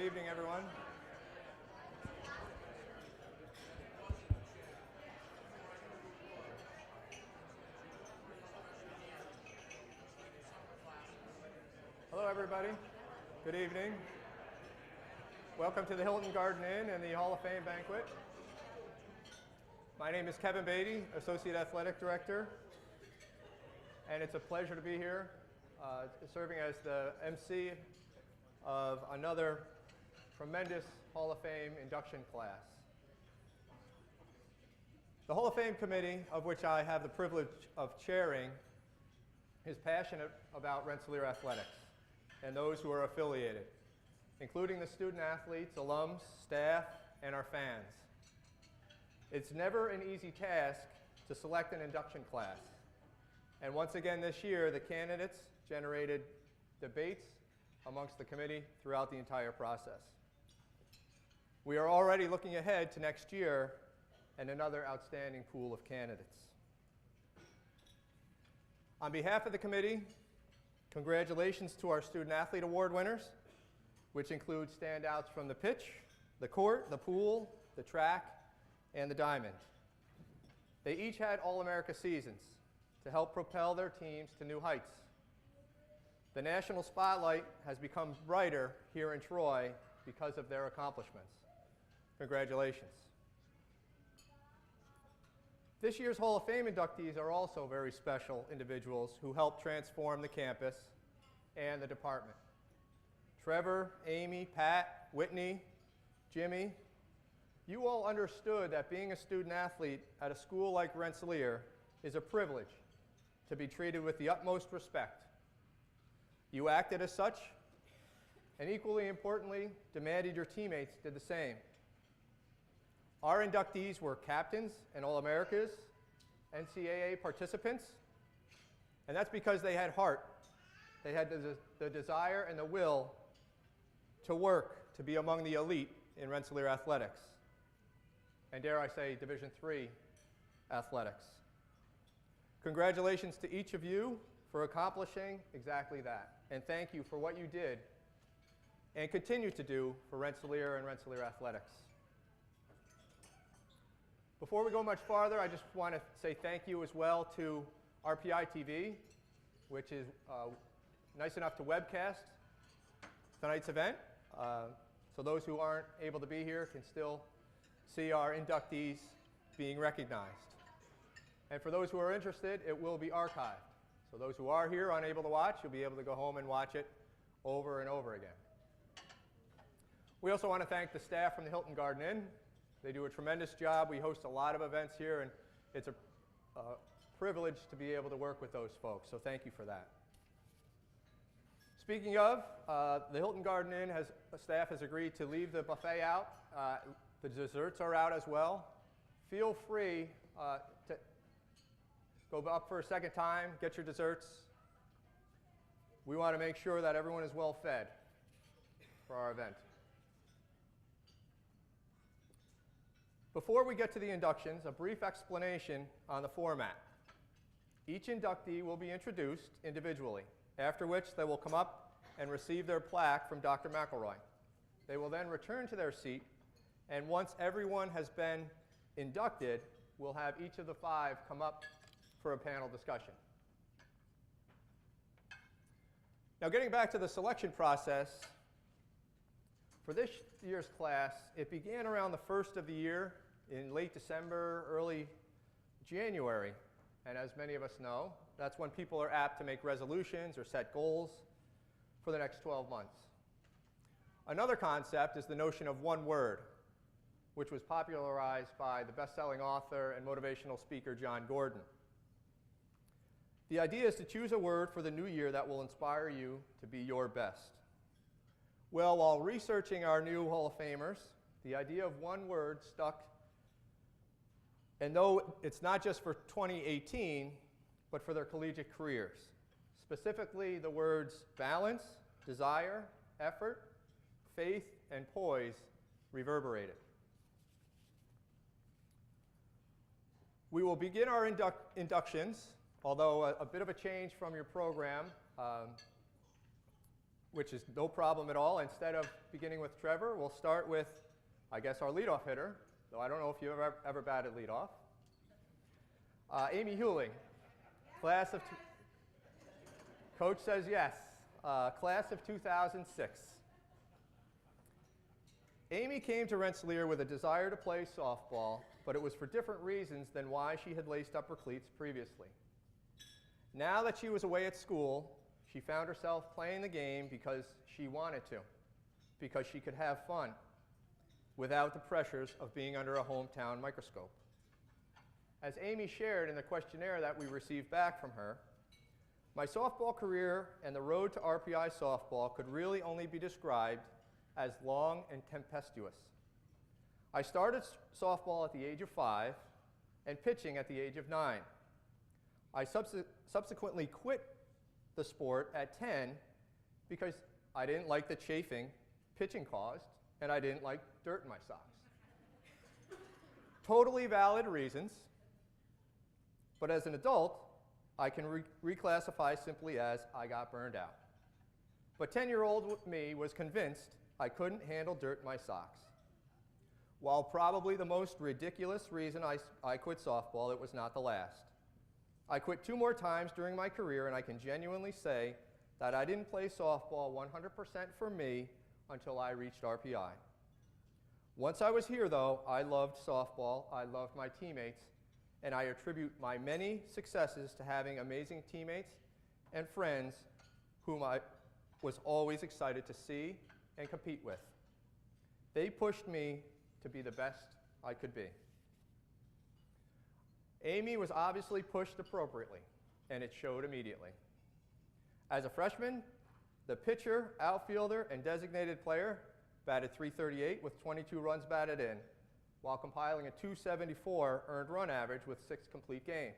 evening, everyone. Hello, everybody. Good evening. Welcome to the Hilton Garden Inn and the Hall of Fame Banquet. My name is Kevin Beatty, Associate Athletic Director, and it's a pleasure to be here serving as the MC of another tremendous Hall of Fame induction class. The Hall of Fame Committee, of which I have the privilege of chairing, is passionate about Rensselaer athletics and those who are affiliated, including the student athletes, alums, staff, and our fans. It's never an easy task to select an induction class. And once again this year, the candidates generated debates amongst the committee throughout the entire process. We are already looking ahead to next year and another outstanding pool of candidates. On behalf of the committee, congratulations to our Student Athlete Award winners, which include standouts from the pitch, the court, the pool, the track, and the diamond. They each had All-America seasons to help propel their teams to new heights. The national spotlight has become brighter here in Troy because of their accomplishments. Congratulations. This year's Hall of Fame inductees are also very special individuals who helped transform the campus and the department. Trevor, Amy, Pat, Whitney, Jimmy, you all understood that being a student athlete at a school like Rensselaer is a privilege to be treated with the utmost respect. You acted as such, and equally importantly, demanded your teammates did the same. Our inductees were captains and All-Americas, NCAA participants, and that's because they had heart. They had the desire and the will to work to be among the elite in Rensselaer athletics, and dare I say, Division III athletics. Congratulations to each of you for accomplishing exactly that. And thank you for what you did and continue to do for Rensselaer and Rensselaer athletics. Before we go much farther, I just want to say thank you as well to RPI TV, which is nice enough to webcast tonight's event. So those who aren't able to be here can still see our inductees being recognized. And for those who are interested, it will be archived. So those who are here unable to watch, you'll be able to go home and watch it over and over again. We also want to thank the staff from the Hilton Garden Inn. They do a tremendous job. We host a lot of events here, and it's a privilege to be able to work with those folks. So thank you for that. Speaking of, the Hilton Garden Inn staff has agreed to leave the buffet out. The desserts are out as well. Feel free to go up for a second time, get your desserts. We want to make sure that everyone is well fed for our event. Before we get to the inductions, a brief explanation on the format. Each inductee will be introduced individually, after which they will come up and receive their plaque from Dr. McElroy. They will then return to their seat, and once everyone has been inducted, we'll have each of the five come up for a panel discussion. Now, getting back to the selection process, for this year's class, it began around the first of the year in late December, early January. And as many of us know, that's when people are apt to make resolutions or set goals for the next 12 months. Another concept is the notion of one word, which was popularized by the best-selling author and motivational speaker John Gordon. The idea is to choose a word for the new year that will inspire you to be your best. Well, while researching our new Hall of Famers, the idea of one word stuck. And though it's not just for 2018, but for their collegiate careers. Specifically, the words balance, desire, effort, faith, and poise reverberated. We will begin our inductions, although a bit of a change from your program. which is no problem at all. Instead of beginning with Trevor, we'll start with, I guess, our leadoff hitter, though I don't know if you've ever batted leadoff. Amy Hewling, class of, Coach says yes, class of 2006. Amy came to Rensselaer with a desire to play softball, but it was for different reasons than why she had laced up her cleats previously. Now that she was away at school, she found herself playing the game because she wanted to, because she could have fun without the pressures of being under a hometown microscope. As Amy shared in the questionnaire that we received back from her, my softball career and the road to RPI softball could really only be described as long and tempestuous. I started softball at the age of 5 and pitching at the age of 9. I subsequently quit the sport at 10 because I didn't like the chafing pitching caused, and I didn't like dirt in my socks. Totally valid reasons, but as an adult, I can reclassify simply as I got burned out. But 10-year-old me was convinced I couldn't handle dirt in my socks. While probably the most ridiculous reason I quit softball, it was not the last. I quit 2 more times during my career, and I can genuinely say that I didn't play softball 100% for me until I reached RPI. Once I was here, though, I loved softball, I loved my teammates, and I attribute my many successes to having amazing teammates and friends whom I was always excited to see and compete with. They pushed me to be the best I could be. Amy was obviously pushed appropriately, and it showed immediately. As a freshman, the pitcher, outfielder, and designated player batted .338 with 22 runs batted in, while compiling a .274 earned run average with 6 complete games.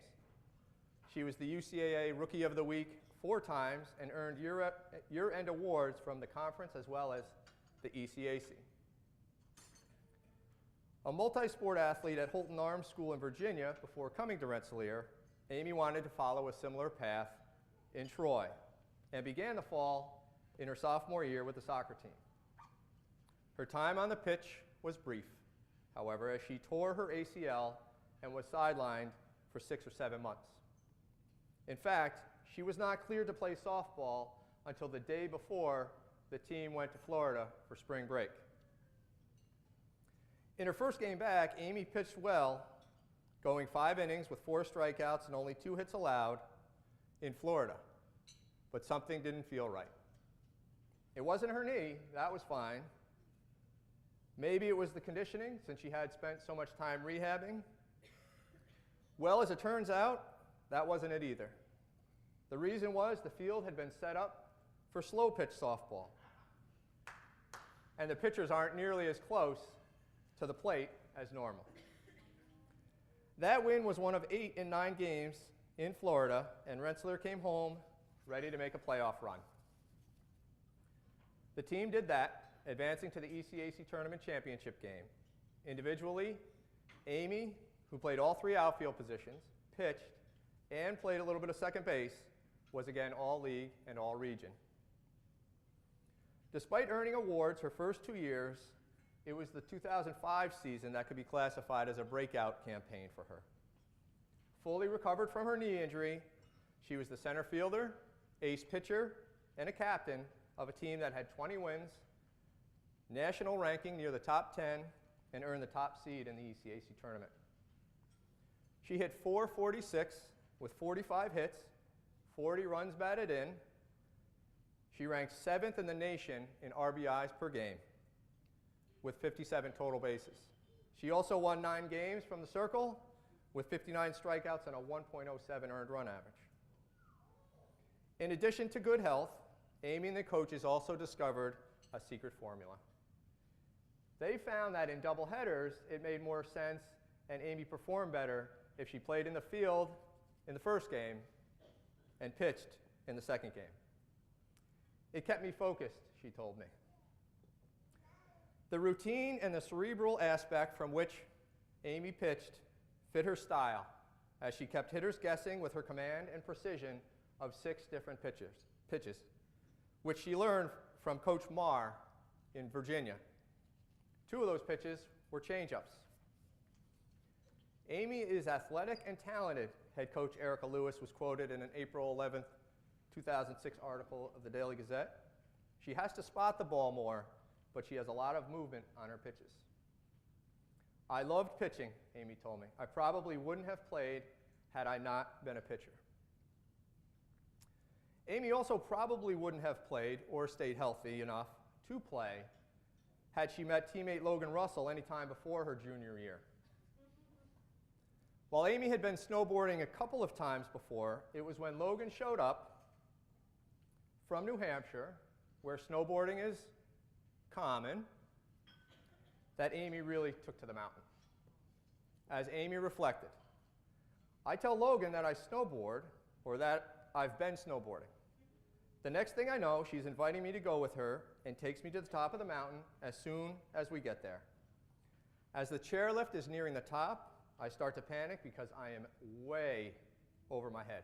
She was the UCAA Rookie of the Week 4 times and earned year-end awards from the conference as well as the ECAC. A multi-sport athlete at Holton Arms School in Virginia before coming to Rensselaer, Amy wanted to follow a similar path in Troy and began the fall in her sophomore year with the soccer team. Her time on the pitch was brief, however, as she tore her ACL and was sidelined for 6 or 7 months. In fact, she was not cleared to play softball until the day before the team went to Florida for spring break. In her first game back, Amy pitched well, going 5 innings with 4 strikeouts and only 2 hits allowed in Florida. But something didn't feel right. It wasn't her knee, that was fine. Maybe it was the conditioning, since she had spent so much time rehabbing. Well, as it turns out, that wasn't it either. The reason was the field had been set up for slow pitch softball. And the pitchers aren't nearly as close to the plate as normal. That win was one of 8 in 9 games in Florida, and Rensselaer came home ready to make a playoff run. The team did that, advancing to the ECAC tournament championship game. Individually, Amy, who played all 3 outfield positions, pitched, and played a little bit of second base, was again all-league and all-region. Despite earning awards her first 2 years, it was the 2005 season that could be classified as a breakout campaign for her. Fully recovered from her knee injury, she was the center fielder, ace pitcher, and a captain of a team that had 20 wins, national ranking near the top 10, and earned the top seed in the ECAC tournament. She hit .446 with 45 hits, 40 runs batted in. She ranked 7th in the nation in RBIs per game, with 57 total bases. She also won 9 games from the circle with 59 strikeouts and a 1.07 earned run average. In addition to good health, Amy and the coaches also discovered a secret formula. They found that in doubleheaders, it made more sense and Amy performed better if she played in the field in the first game and pitched in the second game. It kept me focused, she told me. The routine and the cerebral aspect from which Amy pitched fit her style, as she kept hitters guessing with her command and precision of 6 different pitches, which she learned from Coach Marr in Virginia. 2 of those pitches were changeups. Amy is athletic and talented, head coach Erica Lewis was quoted in an April 11th, 2006 article of the Daily Gazette. She has to spot the ball more, but she has a lot of movement on her pitches. I loved pitching, Amy told me. I probably wouldn't have played had I not been a pitcher. Amy also probably wouldn't have played or stayed healthy enough to play had she met teammate Logan Russell any time before her junior year. While Amy had been snowboarding a couple of times before, it was when Logan showed up from New Hampshire, where snowboarding is common, that Amy really took to the mountain. As Amy reflected, I tell Logan that I snowboard, or that I've been snowboarding. The next thing I know, she's inviting me to go with her and takes me to the top of the mountain as soon as we get there. As the chairlift is nearing the top, I start to panic because I am way over my head.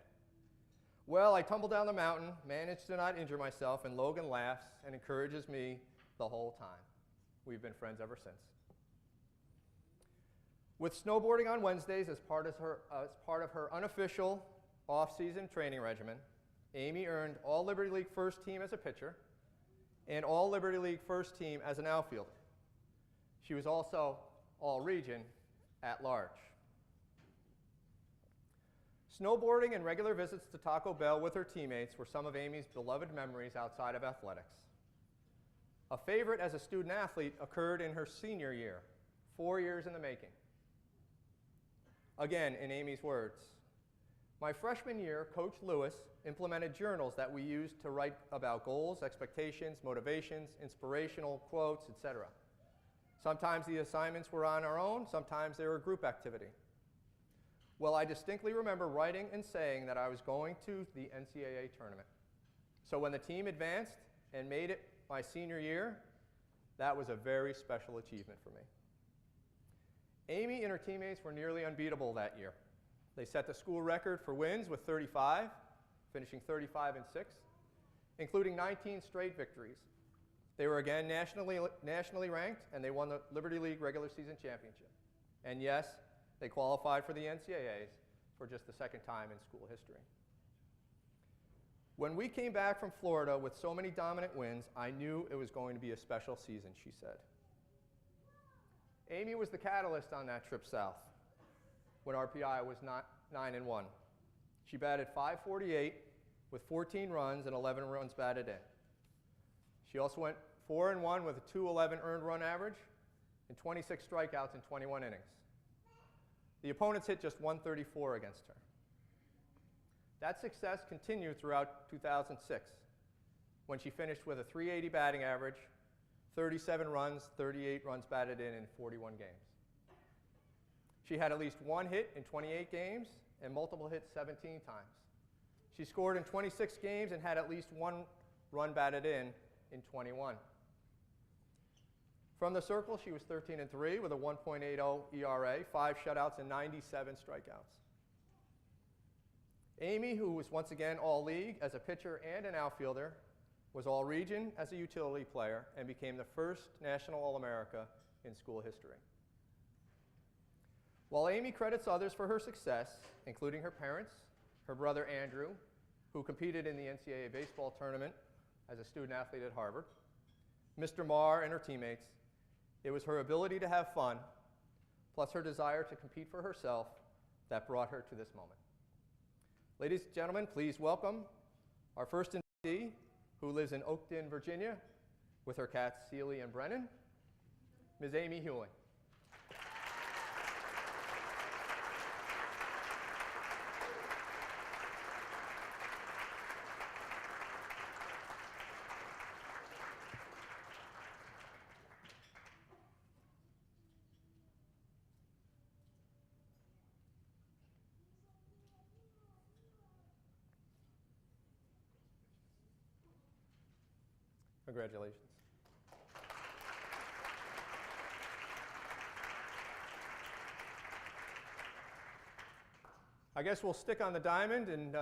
Well, I tumble down the mountain, manage to not injure myself, and Logan laughs and encourages me the whole time. We've been friends ever since. With snowboarding on Wednesdays as part of her unofficial off-season training regimen, Amy earned All Liberty League First Team as a pitcher and All Liberty League First Team as an outfielder. She was also All-Region at large. Snowboarding and regular visits to Taco Bell with her teammates were some of Amy's beloved memories outside of athletics. A favorite as a student athlete occurred in her senior year, 4 years in the making. Again, in Amy's words, my freshman year, Coach Lewis implemented journals that we used to write about goals, expectations, motivations, inspirational quotes, etc. Sometimes the assignments were on our own, sometimes they were a group activity. Well, I distinctly remember writing and saying that I was going to the NCAA tournament. So when the team advanced and made it my senior year, that was a very special achievement for me. Amy and her teammates were nearly unbeatable that year. They set the school record for wins with 35, finishing 35-6, including 19 straight victories. They were again nationally ranked, and they won the Liberty League regular season championship. And yes, they qualified for the NCAAs for just the second time in school history. When we came back from Florida with so many dominant wins, I knew it was going to be a special season, she said. Amy was the catalyst on that trip south when RPI was 9-1. She batted .548 with 14 runs and 11 runs batted in. She also went 4-1 with a .211 earned run average and 26 strikeouts in 21 innings. The opponents hit just .134 against her. That success continued throughout 2006, when she finished with a .380 batting average, 37 runs, 38 runs batted in 41 games. She had at least one hit in 28 games and multiple hits 17 times. She scored in 26 games and had at least one run batted in 21. From the circle, she was 13-3 with a 1.80 ERA, 5 shutouts, and 97 strikeouts. Amy, who was once again all-league as a pitcher and an outfielder, was all-region as a utility player and became the first National All-America in school history. While Amy credits others for her success, including her parents, her brother Andrew, who competed in the NCAA baseball tournament as a student athlete at Harvard, Mr. Marr and her teammates, it was her ability to have fun, plus her desire to compete for herself, that brought her to this moment. Ladies and gentlemen, please welcome our first inductee, who lives in Oakton, Virginia, with her cats Seely and Brennan, Ms. Amy Hewling. Congratulations. I guess we'll stick on the diamond and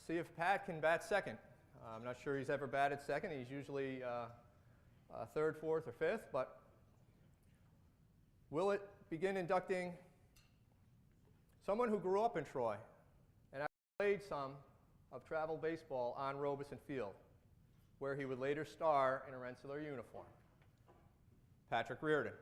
see if Pat can bat second. I'm not sure he's ever batted second. He's usually third, fourth, or fifth, but will it begin inducting someone who grew up in Troy and played some of travel baseball on Robeson Field, where he would later star in a Rensselaer uniform? Patrick Reardon.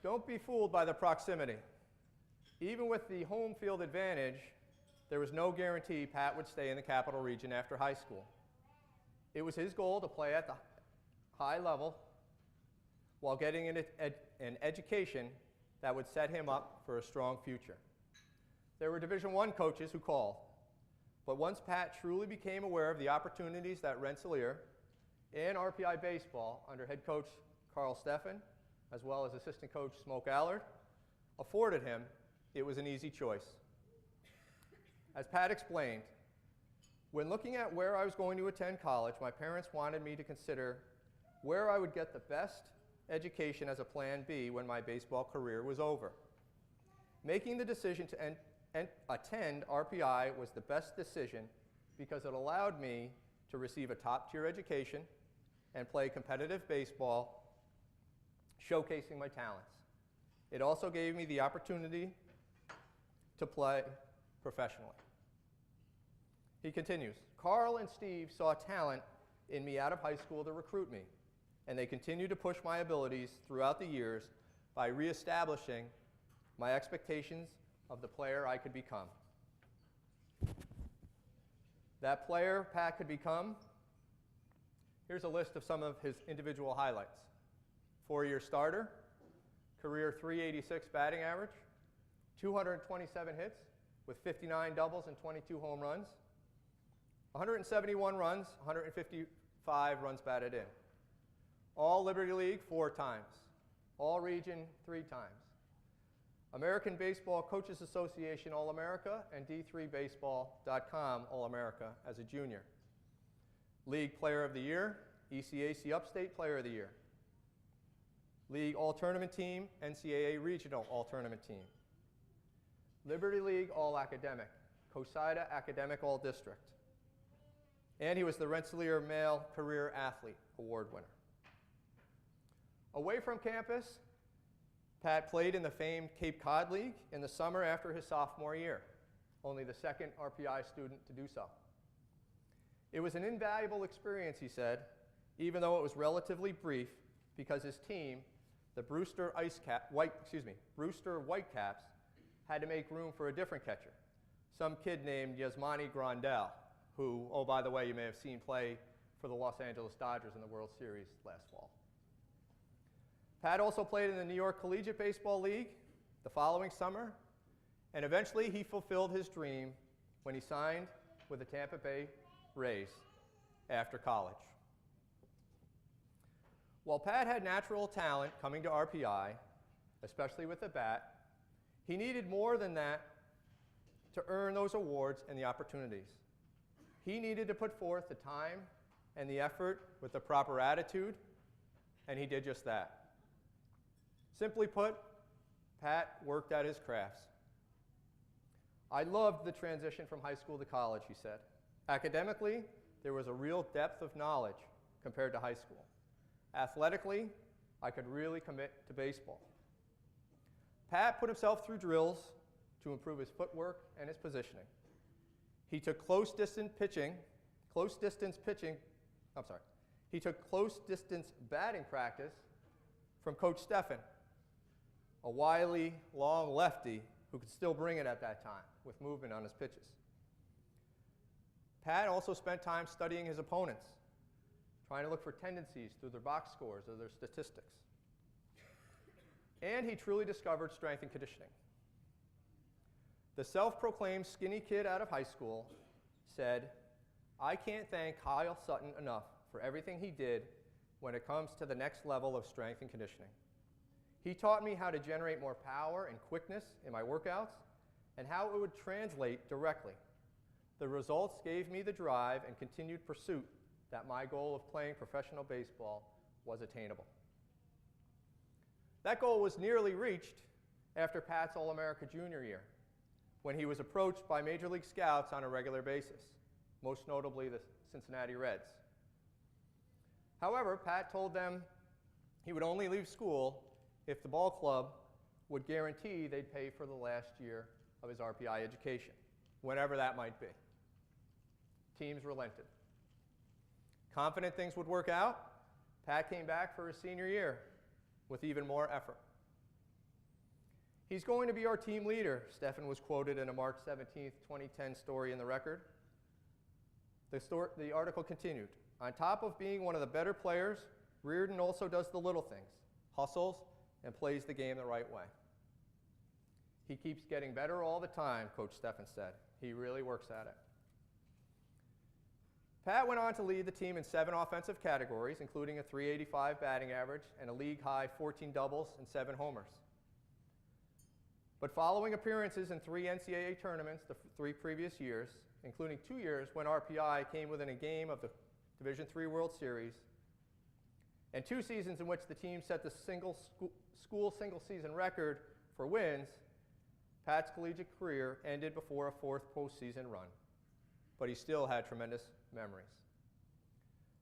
Don't be fooled by the proximity. Even with the home field advantage, there was no guarantee Pat would stay in the Capital Region after high school. It was his goal to play at the high level while getting an education that would set him up for a strong future. There were Division I coaches who called, but once Pat truly became aware of the opportunities that Rensselaer and RPI baseball under head coach Carl Steffen, as well as assistant coach Smoke Allard, afforded him, it was an easy choice. As Pat explained, when looking at where I was going to attend college, my parents wanted me to consider where I would get the best education as a plan B when my baseball career was over. Making the decision to attend RPI was the best decision because it allowed me to receive a top-tier education and play competitive baseball, showcasing my talents. It also gave me the opportunity to play professionally. He continues, Carl and Steve saw talent in me out of high school to recruit me, and they continue to push my abilities throughout the years by reestablishing my expectations of the player I could become. That player Pat could become, here's a list of some of his individual highlights. 4-year starter, career .386 batting average, 227 hits with 59 doubles and 22 home runs, 171 runs, 155 runs batted in. All Liberty League 4 times, All Region 3 times, American Baseball Coaches Association All-America and D3Baseball.com All-America as a junior. League Player of the Year, ECAC Upstate Player of the Year. League All-Tournament Team, NCAA Regional All-Tournament Team. Liberty League All-Academic, COSIDA Academic All-District. And he was the Rensselaer Male Career Athlete Award winner. Away from campus, Pat played in the famed Cape Cod League in the summer after his sophomore year, only the second RPI student to do so. It was an invaluable experience, he said, even though it was relatively brief, because his team, the Brewster Whitecaps, had to make room for a different catcher, some kid named Yasmani Grandal, who, oh, by the way, you may have seen play for the Los Angeles Dodgers in the World Series last fall. Pat also played in the New York Collegiate Baseball League the following summer, and eventually he fulfilled his dream when he signed with the Tampa Bay Rays after college. While Pat had natural talent coming to RPI, especially with the bat, he needed more than that to earn those awards and the opportunities. He needed to put forth the time and the effort with the proper attitude, and he did just that. Simply put, Pat worked at his crafts. I loved the transition from high school to college, he said. Academically, there was a real depth of knowledge compared to high school. Athletically, I could really commit to baseball. Pat put himself through drills to improve his footwork and his positioning. He took close distance batting practice from Coach Steffen, a wily, long lefty who could still bring it at that time with movement on his pitches. Pat also spent time studying his opponents, trying to look for tendencies through their box scores or their statistics. And he truly discovered strength and conditioning. The self-proclaimed skinny kid out of high school said, "I can't thank Kyle Sutton enough for everything he did when it comes to the next level of strength and conditioning. He taught me how to generate more power and quickness in my workouts and how it would translate directly. The results gave me the drive and continued pursuit that my goal of playing professional baseball was attainable." That goal was nearly reached after Pat's All-America junior year, when he was approached by Major League Scouts on a regular basis, most notably the Cincinnati Reds. However, Pat told them he would only leave school if the ball club would guarantee they'd pay for the last year of his RPI education, whenever that might be. Teams relented. Confident things would work out, Pat came back for his senior year with even more effort. He's going to be our team leader, Stephen was quoted in a March 17, 2010 story in the Record. The article continued, on top of being one of the better players, Reardon also does the little things, hustles, and plays the game the right way. He keeps getting better all the time, Coach Stephen said. He really works at it. Pat went on to lead the team in 7 offensive categories, including a .385 batting average and a league-high 14 doubles and 7 homers. But following appearances in 3 NCAA tournaments the 3 previous years, including 2 years when RPI came within a game of the Division III World Series, and 2 seasons in which the team set the school single-season record for wins, Pat's collegiate career ended before a 4th postseason run, but he still had tremendous memories.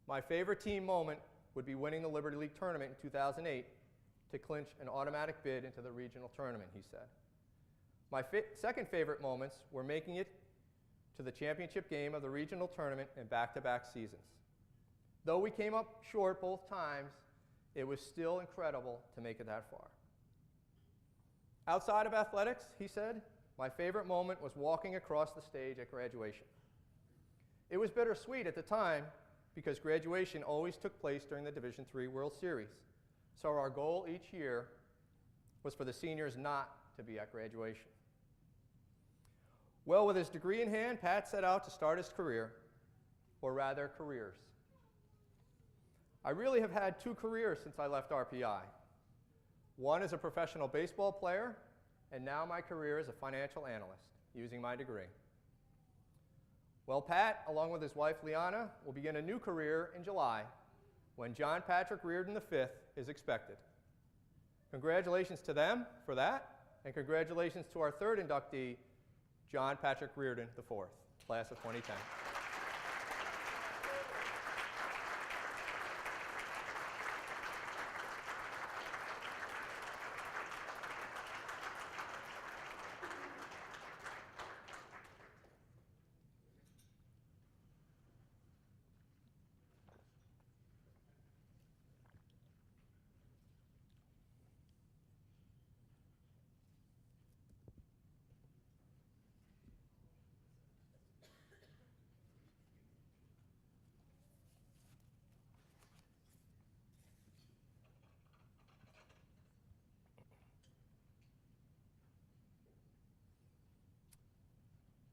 My favorite team moment would be winning the Liberty League tournament in 2008 to clinch an automatic bid into the regional tournament, he said. My second favorite moments were making it to the championship game of the regional tournament in back-to-back seasons. Though we came up short both times, it was still incredible to make it that far. Outside of athletics, he said, my favorite moment was walking across the stage at graduation. It was bittersweet at the time because graduation always took place during the Division III World Series. So our goal each year was for the seniors not to be at graduation. Well, with his degree in hand, Pat set out to start his career, or rather careers. I really have had 2 careers since I left RPI. One as a professional baseball player, and now my career as a financial analyst, using my degree. Well, Pat, along with his wife Liana, will begin a new career in July when John Patrick Reardon V is expected. Congratulations to them for that, and congratulations to our 3rd inductee, John Patrick Reardon IV, class of 2010.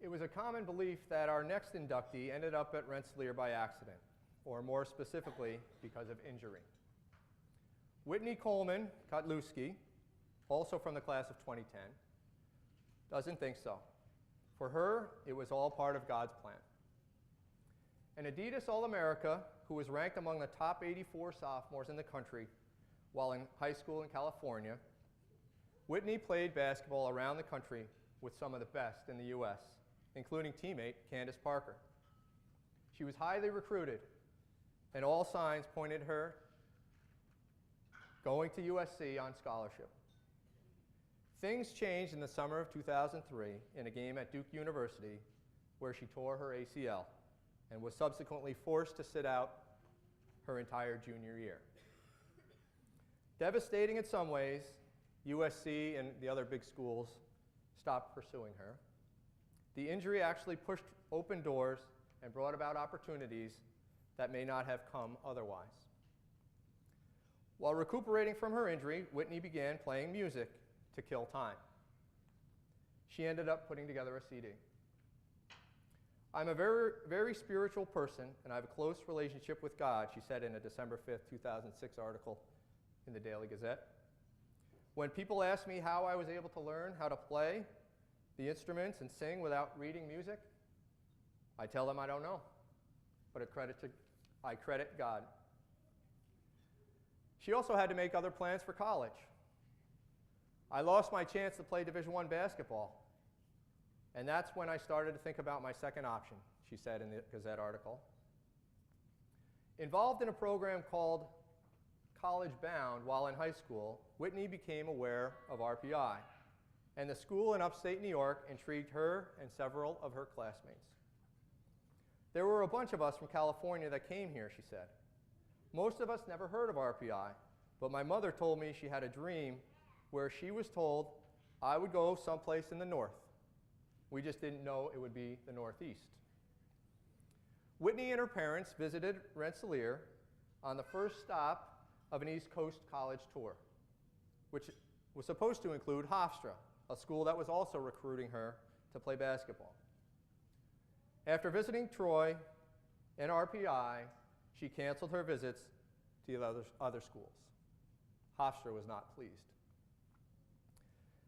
It was a common belief that our next inductee ended up at Rensselaer by accident, or more specifically, because of injury. Whitney Coleman Kotluski, also from the class of 2010, doesn't think so. For her, it was all part of God's plan. An Adidas All-America who was ranked among the top 84 sophomores in the country while in high school in California, Whitney played basketball around the country with some of the best in the U.S., including teammate Candace Parker. She was highly recruited, and all signs pointed her going to USC on scholarship. Things changed in the summer of 2003 in a game at Duke University where she tore her ACL and was subsequently forced to sit out her entire junior year. Devastating in some ways, USC and the other big schools stopped pursuing her. The injury actually pushed open doors and brought about opportunities that may not have come otherwise. While recuperating from her injury, Whitney began playing music to kill time. She ended up putting together a CD. I'm a very, very spiritual person, and I have a close relationship with God, she said in a December 5th, 2006 article in the Daily Gazette. When people ask me how I was able to learn how to play the instruments and sing without reading music, I tell them I don't know, but I credit God. She also had to make other plans for college. I lost my chance to play Division I basketball. And that's when I started to think about my second option, she said in the Gazette article. Involved in a program called College Bound while in high school, Whitney became aware of RPI, and the school in upstate New York intrigued her and several of her classmates. There were a bunch of us from California that came here, she said. Most of us never heard of RPI, but my mother told me she had a dream where she was told I would go someplace in the north. We just didn't know it would be the Northeast. Whitney and her parents visited Rensselaer on the first stop of an East Coast college tour, which was supposed to include Hofstra, a school that was also recruiting her to play basketball. After visiting Troy and RPI, she canceled her visits to the other schools. Hofstra was not pleased.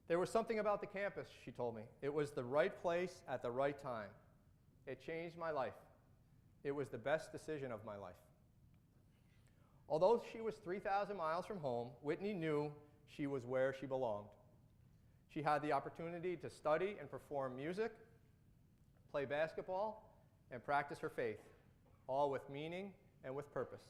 There was something about the campus, she told me. It was the right place at the right time. It changed my life. It was the best decision of my life. Although she was 3,000 miles from home, Whitney knew she was where she belonged. She had the opportunity to study and perform music, play basketball, and practice her faith, all with meaning and with purpose.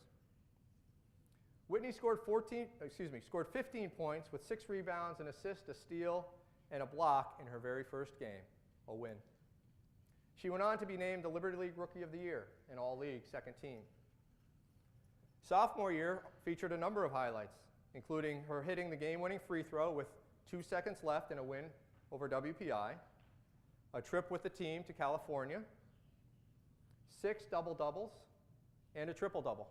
Whitney scored 15 points with 6 rebounds, an assist, a steal, and a block in her very first game, a win. She went on to be named the Liberty League Rookie of the Year and All-League second team. Sophomore year featured a number of highlights, including her hitting the game-winning free throw with 2 seconds left in a win over WPI, a trip with the team to California, 6 double-doubles, and a triple-double.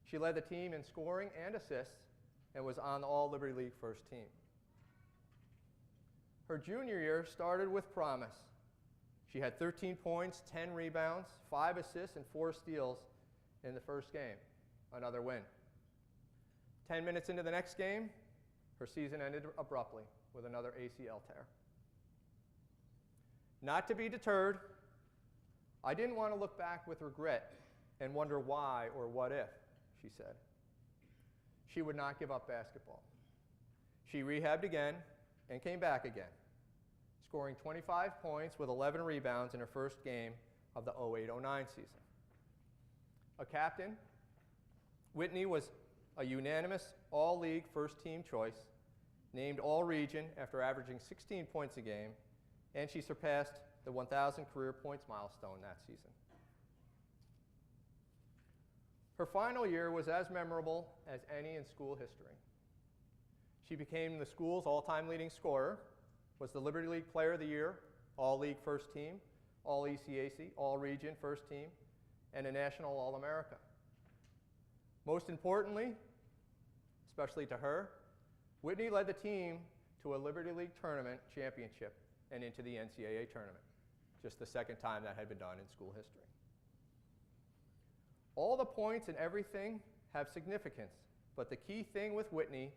She led the team in scoring and assists and was on the All-Liberty League first team. Her junior year started with promise. She had 13 points, 10 rebounds, 5 assists, and 4 steals in the first game, another win. 10 minutes into the next game, her season ended abruptly with another ACL tear. Not to be deterred, I didn't want to look back with regret and wonder why or what if, she said. She would not give up basketball. She rehabbed again and came back again, scoring 25 points with 11 rebounds in her first game of the 08-09 season. A captain, Whitney was a unanimous all-league first-team choice, named all-region after averaging 16 points a game, and she surpassed the 1,000 career points milestone that season. Her final year was as memorable as any in school history. She became the school's all-time leading scorer, was the Liberty League Player of the Year, All-League First Team, All-ECAC, All-Region First Team, and a National All-America. Most importantly, especially to her, Whitney led the team to a Liberty League tournament championship and into the NCAA tournament, just the second time that had been done in school history. All the points and everything have significance, but the key thing with Whitney,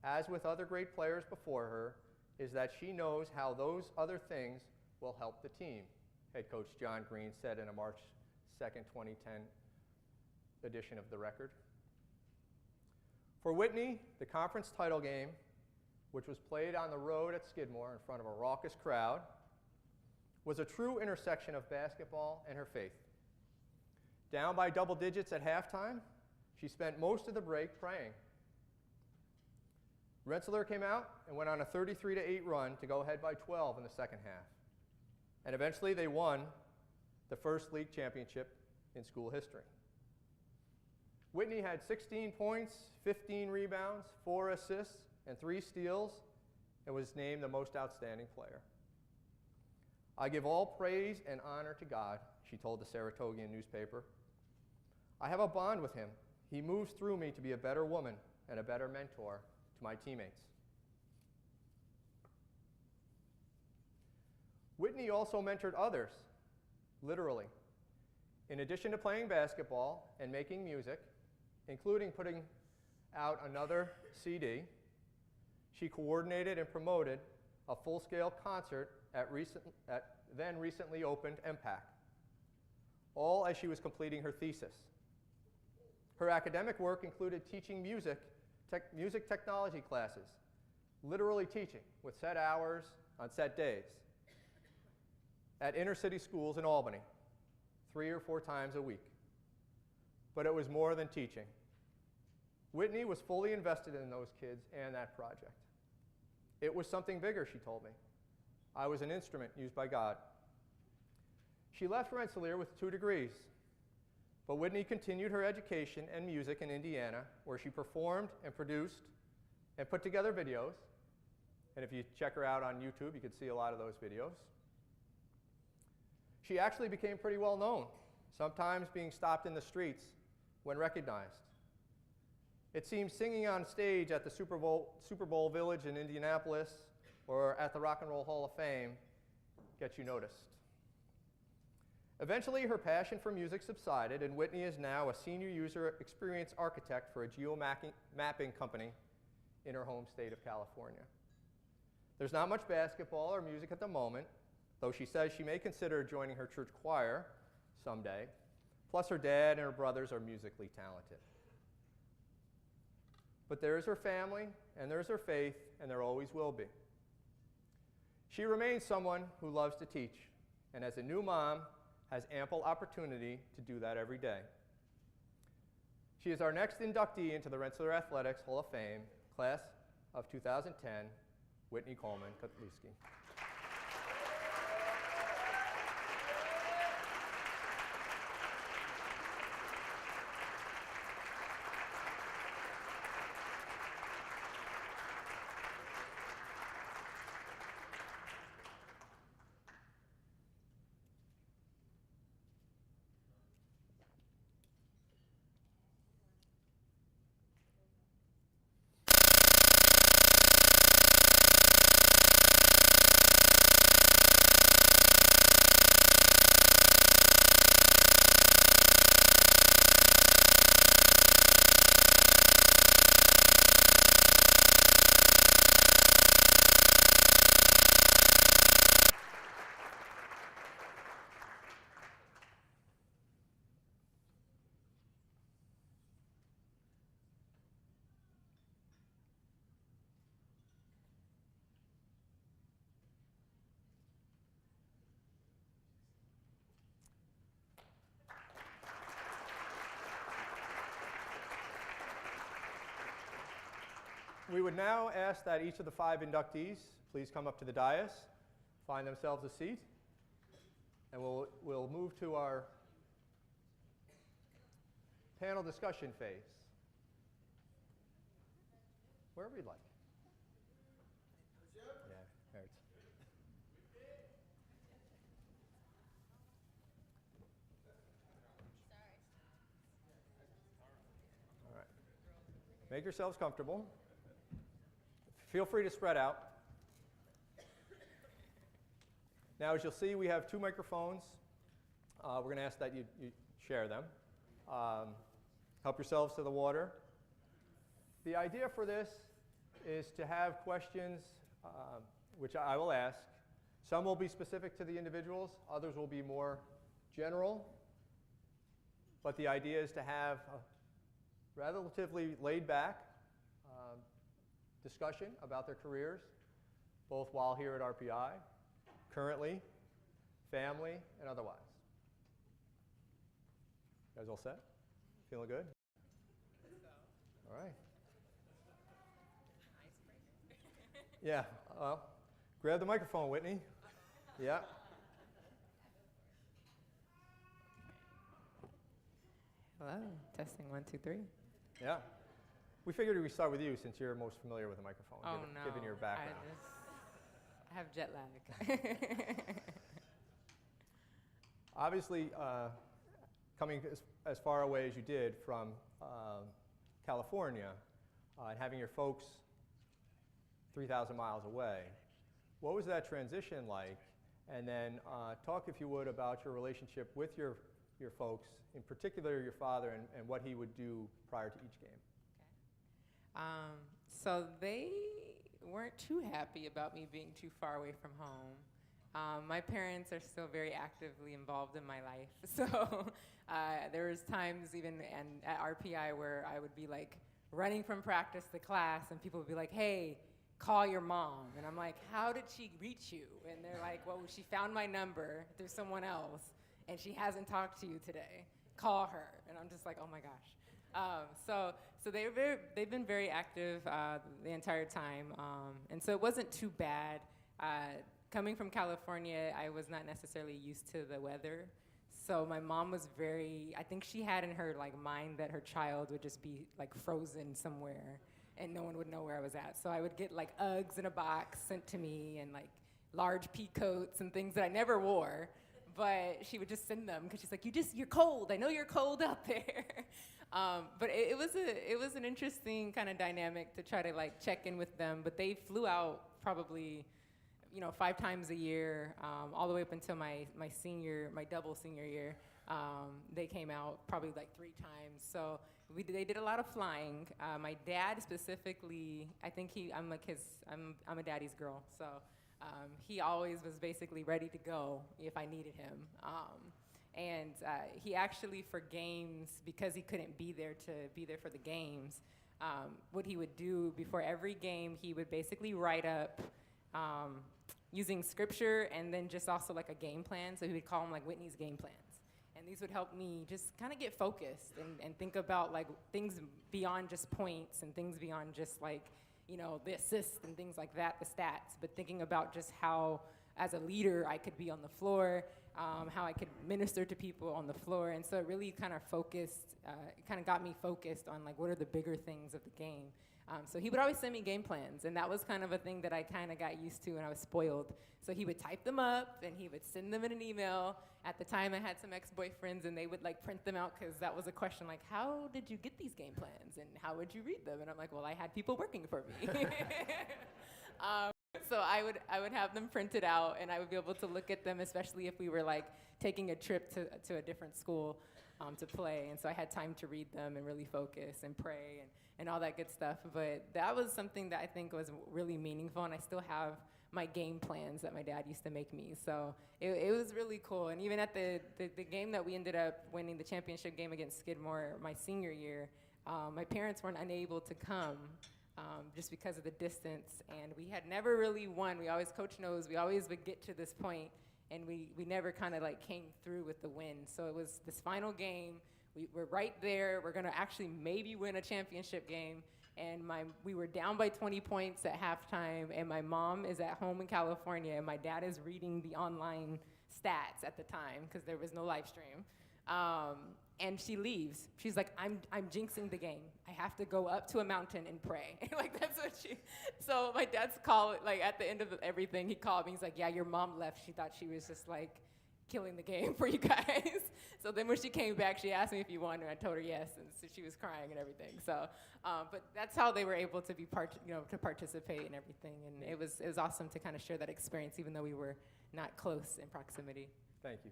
as with other great players before her, is that she knows how those other things will help the team, head coach John Green said in a March 2nd, 2010 edition of The Record. For Whitney, the conference title game, which was played on the road at Skidmore in front of a raucous crowd, was a true intersection of basketball and her faith. Down by double digits at halftime, she spent most of the break praying. Rensselaer came out and went on a 33-8 run to go ahead by 12 in the second half. And eventually they won the first league championship in school history. Whitney had 16 points, 15 rebounds, 4 assists, and 3 steals, and was named the most outstanding player. I give all praise and honor to God, she told the Saratogian newspaper. I have a bond with him. He moves through me to be a better woman and a better mentor to my teammates. Whitney also mentored others, literally. In addition to playing basketball and making music, including putting out another CD, she coordinated and promoted a full-scale concert at then recently opened MPAC, all as she was completing her thesis. Her academic work included teaching music technology classes literally teaching with set hours on set days at inner city schools in Albany 3 or 4 times a week. But it was more than teaching. Whitney was fully invested in those kids and that project. It was something bigger, she told me. I was an instrument used by God. She left Rensselaer with 2 degrees, but Whitney continued her education and music in Indiana, where she performed and produced and put together videos. And if you check her out on YouTube, you can see a lot of those videos. She actually became pretty well known, sometimes being stopped in the streets when recognized. It seems singing on stage at the Super Bowl Village in Indianapolis or at the Rock and Roll Hall of Fame gets you noticed. Eventually, her passion for music subsided, and Whitney is now a senior user experience architect for a geomapping company in her home state of California. There's not much basketball or music at the moment, though she says she may consider joining her church choir someday. Plus, her dad and her brothers are musically talented. But there is her family, and there's her faith, and there always will be. She remains someone who loves to teach, and as a new mom, has ample opportunity to do that every day. She is our next inductee into the Rensselaer Athletics Hall of Fame, class of 2010, Whitney Coleman Kotliski. We would now ask that each of the 5 inductees please come up to the dais, find themselves a seat, and we'll move to our panel discussion phase. Wherever you'd like. Yeah, there it's. All right. Make yourselves comfortable. Feel free to spread out. Now, as you'll see, we have 2 microphones. We're going to ask that you share them. Help yourselves to the water. The idea for this is to have questions, which I will ask. Some will be specific to the individuals. Others will be more general. But the idea is to have a relatively laid-back discussion about their careers, both while here at RPI, currently, family, and otherwise. You guys all set? Feeling good? All right. Yeah, well, grab the microphone, Whitney. Yeah. Hello, testing 1, 2, 3. Yeah. We figured we'd start with you since you're most familiar with the microphone, given your background. I have jet lag. Obviously, coming as far away as you did from California and having your folks 3,000 miles away, what was that transition like? And then talk, if you would, about your relationship with your folks, in particular your father, and what he would do prior to each game. So they weren't too happy about me being too far away from home. My parents are still very actively involved in my life. So there was times even at RPI where I would be like running from practice to class and people would be like, hey, call your mom. And I'm like, how did she reach you? And they're like, well, she found my number through someone else, and she hasn't talked to you today. Call her. And I'm just like, oh my gosh. So they've been very active the entire time. And so it wasn't too bad. Coming from California, I was not necessarily used to the weather. So my mom was I think she had in her like mind that her child would just be like frozen somewhere and no one would know where I was at. So I would get like Uggs in a box sent to me and like large pea coats and things that I never wore, but she would just send them because she's like, you're cold. I know you're cold out there. But it was an interesting kind of dynamic to try to like check in with them, but they flew out probably 5 times a year, all the way up until my double senior year. They came out probably like 3 times. So they did a lot of flying. My dad specifically, I think I'm a daddy's girl. So he always was basically ready to go if I needed him. And he actually, for games, because he couldn't be there for the games, what he would do before every game, he would basically write up using scripture and then just also like a game plan. So he would call them like Whitney's game plans. And these would help me just kind of get focused and think about like things beyond just points and things beyond just like, the assists and things like that, the stats, but thinking about just how, as a leader, I could be on the floor, how I could minister to people on the floor. And so it really kind of got me focused on like, what are the bigger things of the game? So he would always send me game plans, and that was kind of a thing that I kind of got used to, and I was spoiled. So he would type them up, and he would send them in an email. At the time, I had some ex-boyfriends, and they would like print them out because that was a question like, how did you get these game plans, and how would you read them? And I'm like, well, I had people working for me. So I would have them printed out, and I would be able to look at them, especially if we were like taking a trip to a different school to play. And so I had time to read them and really focus and pray and all that good stuff. But that was something that I think was really meaningful, and I still have my game plans that my dad used to make me. So it was really cool. And even at the game that we ended up winning, the championship game against Skidmore my senior year, my parents weren't unable to come just because of the distance. And we had never really won. Coach knows, we always would get to this point, and we never kind of like came through with the win. So it was this final game. We're right there. We're going to actually maybe win a championship game. And we were down by 20 points at halftime, and my mom is at home in California, and my dad is reading the online stats at the time because there was no live stream. And she leaves. She's like, I'm jinxing the game. I have to go up to a mountain and pray. Like, that's what so my dad's call, like, at the end of everything, he called me. He's like, yeah, your mom left. She thought she was just, like, killing the game for you guys. So then when she came back, she asked me if you won, and I told her yes, and so she was crying and everything. So, but that's how they were able to be to participate and everything. And it was awesome to kind of share that experience, even though we were not close in proximity. Thank you.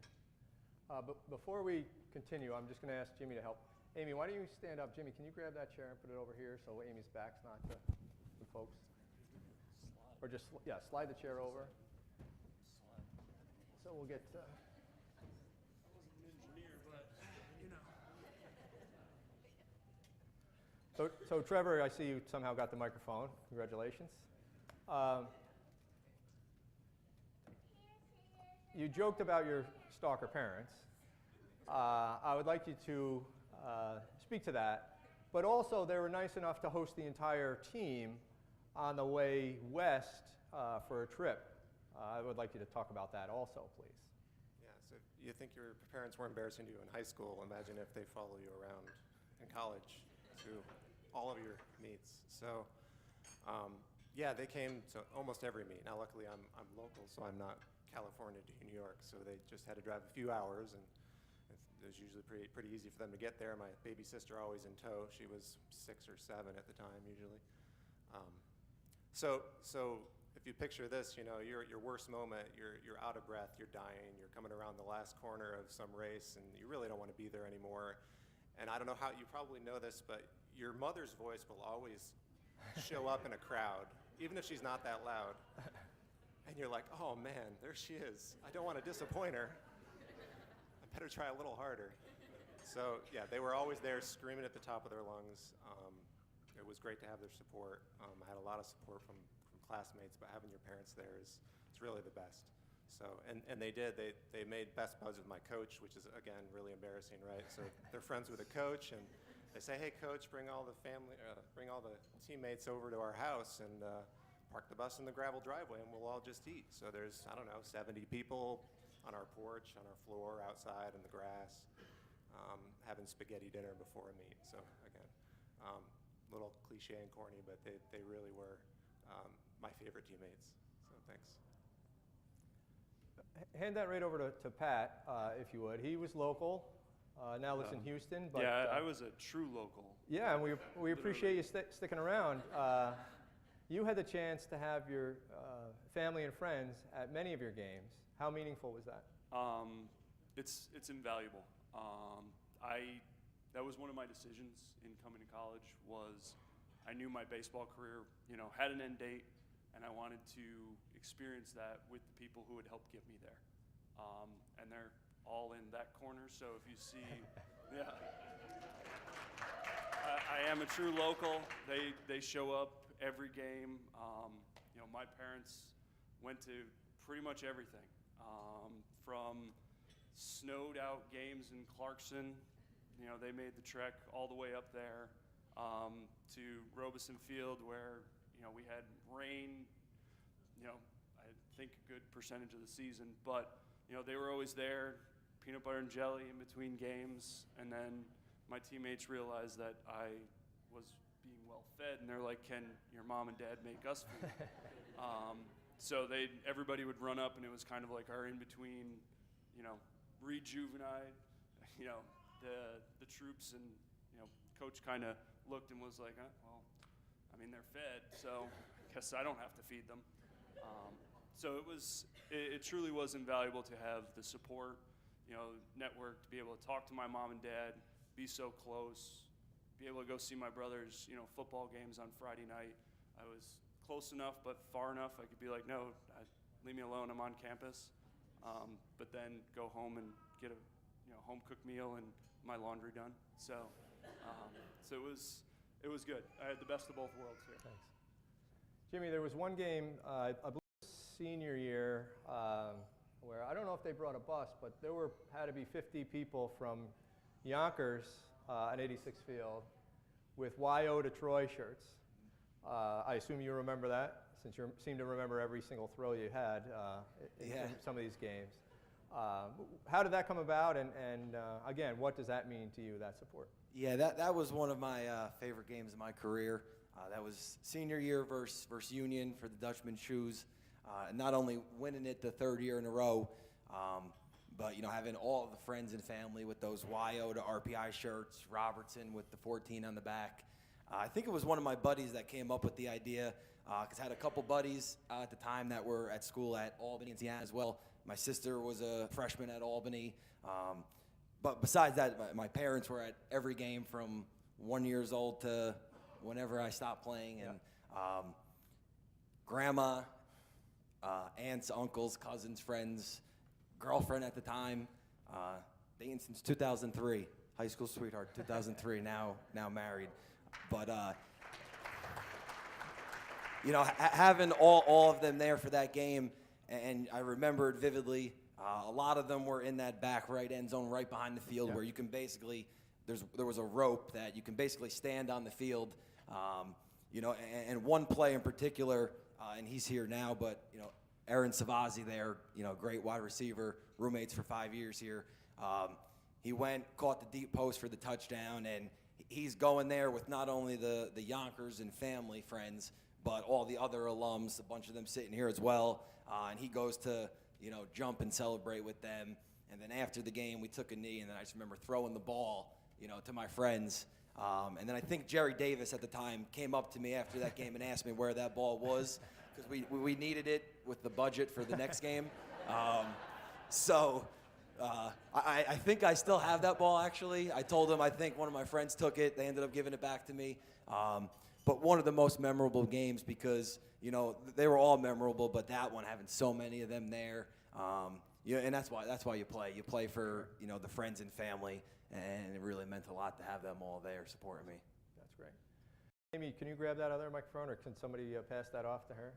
But before we continue, I'm just going to ask Jimmy to help. Amy, why don't you stand up? Jimmy, can you grab that chair and put it over here so Amy's back's not to the folks? Slide. Or just, slide the chair over. Slide. So we'll get... I wasn't an engineer, but, So Trevor, I see you somehow got the microphone. Congratulations. You joked about your stalker parents. I would like you to speak to that, but also they were nice enough to host the entire team on the way west for a trip. I would like you to talk about that also, please. Yeah, so if you think your parents were embarrassing to you in high school, imagine if they follow you around in college to all of your meets. So yeah, they came to almost every meet. Now luckily I'm local, so I'm not California to New York, so they just had to drive a few hours, and it was usually pretty easy for them to get there. My baby sister always in tow. She was 6 or 7 at the time usually. So if you picture this, your worst moment, you're out of breath, you're dying, you're coming around the last corner of some race, and you really don't want to be there anymore. And I don't know how, you probably know this, but your mother's voice will always show up in a crowd, even if she's not that loud. And you're like, oh man, there she is. I don't want to disappoint her. I better try a little harder. So yeah, they were always there screaming at the top of their lungs. It was great to have their support. I had a lot of support from classmates, but having your parents there is really the best. So, and they did. They made best buds with my coach, which is, again, really embarrassing, right? So they're friends with a coach, and they say, hey, coach, bring all the teammates over to our house and park the bus in the gravel driveway, and we'll all just eat. So there's, I don't know, 70 people on our porch, on our floor, outside in the grass, having spaghetti dinner before a meet. So, again, little cliche and corny, but they really were my favorite teammates. So thanks. Hand that right over to Pat, if you would. He was local, now lives in Houston. But, yeah, I was a true local. Yeah, and we appreciate you sticking around. You had the chance to have your family and friends at many of your games. How meaningful was that? It's invaluable. That was one of my decisions in coming to college. Was I knew my baseball career, had an end date, and I wanted to experience that with the people who would help get me there. And they're all in that corner. So if you see, yeah, I am a true local. They show up every game. My parents went to pretty much everything, from snowed out games in Clarkson. They made the trek all the way up there, to Robeson Field, where we had rain. I think a good percentage of the season, but they were always there, peanut butter and jelly in between games. And then my teammates realized that I was being well fed, and they're like, "Can your mom and dad make us food?" So everybody would run up, and it was kind of like our in between, rejuvenate, the troops, and coach kind of looked and was like, well, I mean, they're fed, so I guess I don't have to feed them. So it truly was invaluable to have the support, network, to be able to talk to my mom and dad, be so close, be able to go see my brother's, football games on Friday night. I was close enough, but far enough. I could be like, no, leave me alone, I'm on campus. But then go home and get a home cooked meal and my laundry done. So it was good. I had the best of both worlds here. Thanks. Jimmy, there was one game, I believe senior year, where I don't know if they brought a bus, but there had to be 50 people from Yonkers at 86 Field with YO to Troy shirts. I assume you remember that, since you seem to remember every single throw you had in some of these games. How did that come about, and again, what does that mean to you, that support? Yeah, that was one of my favorite games of my career. That was senior year versus Union for the Dutchman shoes. Not only winning it the third year in a row, but having all of the friends and family with those YO to RPI shirts, Robertson with the 14 on the back. I think it was one of my buddies that came up with the idea, because I had a couple buddies at the time that were at school at Albany and Indiana as well. My sister was a freshman at Albany. But besides that, my parents were at every game from 1 year old to whenever I stopped playing. And grandma, aunts, uncles, cousins, friends, girlfriend at the time, dating since 2003, high school sweetheart, 2003, now married. But having all of them there for that game, and I remember it vividly. A lot of them were in that back right end zone, right behind the field, where you can basically, there was a rope that you can basically stand on the field. And one play in particular, and he's here now, but Aaron Savazzi there, great wide receiver, roommates for 5 years here. He caught the deep post for the touchdown, and he's going there with not only the Yonkers and family friends, but all the other alums, a bunch of them sitting here as well. And he goes to, jump and celebrate with them. And then after the game, we took a knee, and then I just remember throwing the ball, to my friends. And then I think Jerry Davis at the time came up to me after that game and asked me where that ball was, because we needed it with the budget for the next game. I think I still have that ball, actually. I told him I think one of my friends took it. They ended up giving it back to me. But one of the most memorable games, because, they were all memorable, but that one, having so many of them there, and that's why you play. You play for, the friends and family, and it really meant a lot to have them all there supporting me. That's great. Amy, can you grab that other microphone, or can somebody pass that off to her?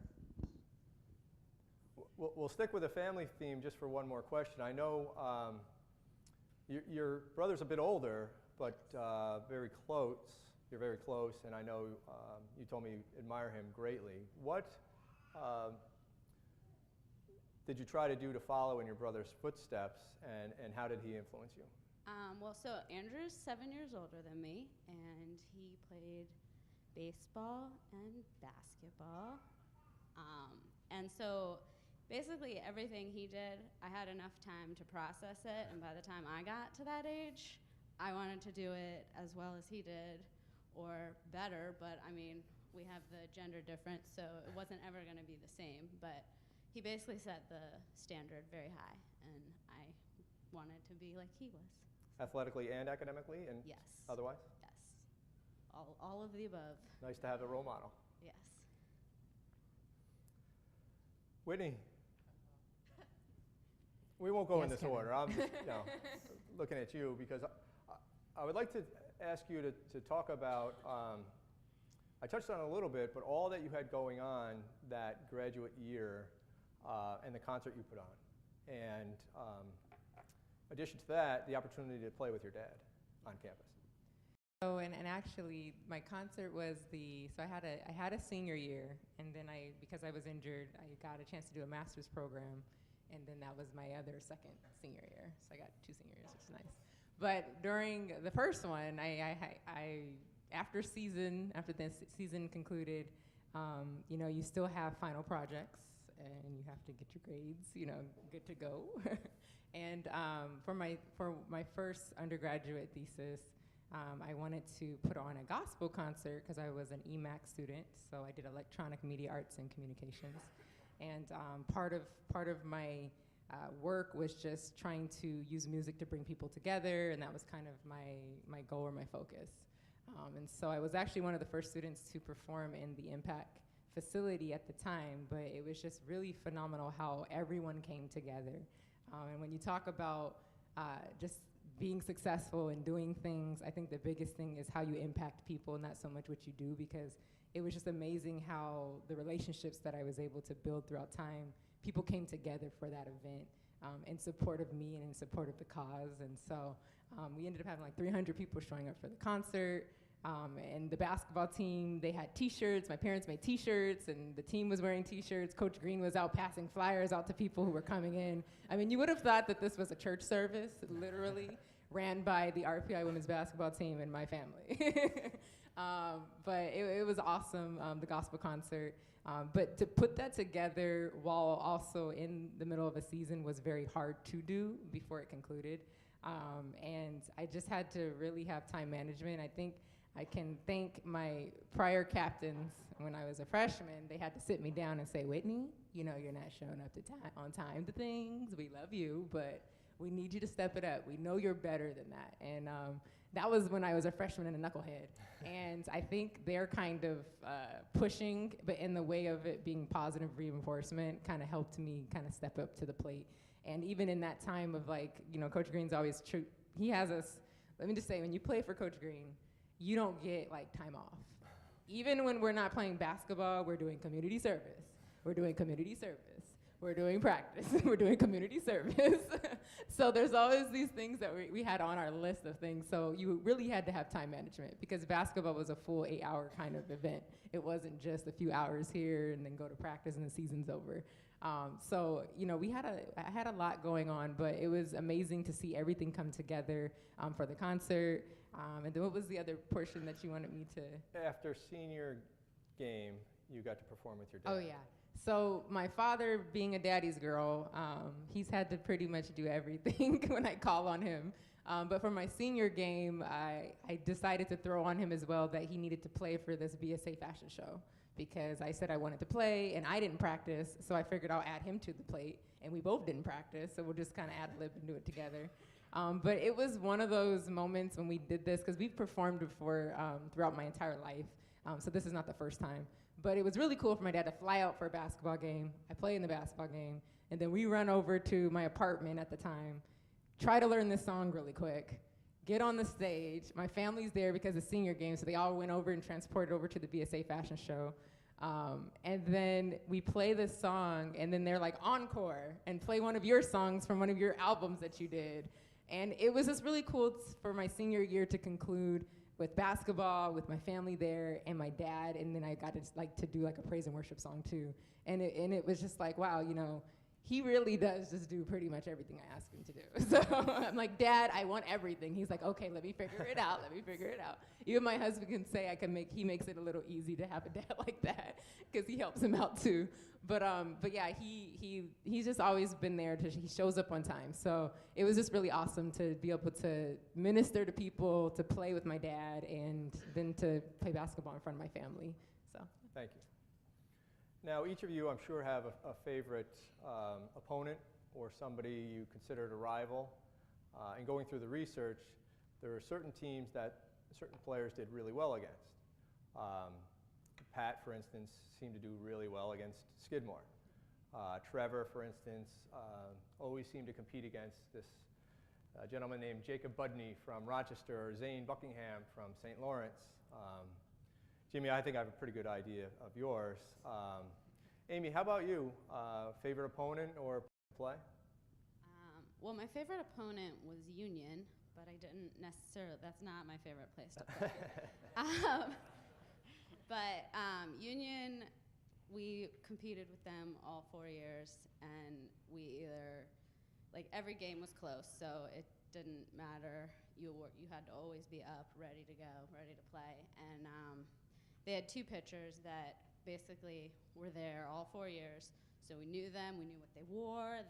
We'll stick with the family theme just for one more question. I know your brother's a bit older, but very close. You're very close, and I know you told me you admire him greatly. What did you try to do to follow in your brother's footsteps, and how did he influence you? Well, so Andrew's 7 years older than me, and he played baseball and basketball. And so basically everything he did, I had enough time to process it, and by the time I got to that age, I wanted to do it as well as he did, or better, but I mean, we have the gender difference, so it wasn't ever gonna be the same, but he basically set the standard very high, and I wanted to be like he was. Athletically and academically, and Yes. otherwise? Yes. All of the above. Nice to have a role model. Yes. Whitney, we won't go in Yes, this Kevin. order. I'm just looking at you because I would like to ask you to talk about, I touched on it a little bit, but all that you had going on that graduate year and the concert you put on. And in addition to that, the opportunity to play with your dad on campus. So, and actually, my concert was so I had a senior year, and then because I was injured, I got a chance to do a master's program, and then that was my other second senior year. So I got 2 senior years, which is nice. But during the first one, after the season concluded, you still have final projects, and you have to get your grades, good to go. And for my first undergraduate thesis, I wanted to put on a gospel concert because I was an EMAC student, so I did electronic media arts and communications. And part of my work was just trying to use music to bring people together, and that was kind of my goal or my focus. And so I was actually one of the first students to perform in the Impact facility at the time, but it was just really phenomenal how everyone came together. And when you talk about just being successful and doing things, I think the biggest thing is how you impact people, not so much what you do, because it was just amazing how the relationships that I was able to build throughout time, people came together for that event in support of me and in support of the cause. And so we ended up having like 300 people showing up for the concert. And the basketball team, they had T-shirts. My parents made T-shirts, and the team was wearing T-shirts. Coach Green was out passing flyers out to people who were coming in. I mean, you would have thought that this was a church service, literally, ran by the RPI women's basketball team and my family. But it was awesome, the gospel concert. But to put that together while also in the middle of a season was very hard to do before it concluded. And I just had to really have time management. I think I can thank my prior captains. When I was a freshman, they had to sit me down and say, Whitney, you're not showing up on time to things. We love you, but we need you to step it up. We know you're better than that. And that was when I was a freshman and a knucklehead. And I think they're kind of pushing, but in the way of it being positive reinforcement, kind of helped me kind of step up to the plate. And even in that time of Coach Green's always true. He has us, let me just say, when you play for Coach Green, you don't get time off. Even when we're not playing basketball, we're doing community service. We're doing community service. We're doing practice. We're doing community service. So there's always these things that we had on our list of things. So you really had to have time management because basketball was a full 8-hour kind of event. It wasn't just a few hours here and then go to practice and the season's over. So I had a lot going on, but it was amazing to see everything come together for the concert. And then what was the other portion that you wanted me to? After senior game, you got to perform with your dad. Oh, yeah. So my father, being a daddy's girl, he's had to pretty much do everything when I call on him. But for my senior game, I decided to throw on him as well that he needed to play for this BSA fashion show because I said I wanted to play, and I didn't practice, so I figured I'll add him to the plate, and we both didn't practice, so we'll just kind of ad-lib and do it together. But it was one of those moments when we did this, because we've performed before throughout my entire life, so this is not the first time. But it was really cool for my dad to fly out for a basketball game. I play in the basketball game, and then we run over to my apartment at the time, try to learn this song really quick, get on the stage. My family's there because it's senior game, so they all went over and transported over to the BSA fashion show. And then we play this song, and then they're like, encore, and play one of your songs from one of your albums that you did. And it was just really cool for my senior year to conclude with basketball, with my family there, and my dad, and then I got to do like a praise and worship song too. And it was just like, wow, you know, he really does just do pretty much everything I ask him to do. So I'm like, Dad, I want everything. He's like, okay, let me figure it out. Let me figure it out. Even my husband can say he makes it a little easy to have a dad like that because he helps him out too. But yeah, he's just always been there. He shows up on time. So it was just really awesome to be able to minister to people, to play with my dad, and then to play basketball in front of my family. So Thank you. Now, each of you, I'm sure, have a favorite opponent or somebody you considered a rival. And going through the research, there are certain teams that certain players did really well against. Pat, for instance, seemed to do really well against Skidmore. Trevor, for instance, always seemed to compete against this gentleman named Jacob Budney from Rochester, or Zane Buckingham from St. Lawrence. Jimmy, I think I have a pretty good idea of yours. Amy, how about you? Favorite opponent or play? Well, my favorite opponent was Union, but I didn't necessarily, that's not my favorite place to play. But Union, we competed with them all 4 years, and we either, like, every game was close, so it didn't matter. You had to always be up, ready to go, ready to play. And they had two pitchers that basically were there all 4 years, so we knew them, we knew what they wore,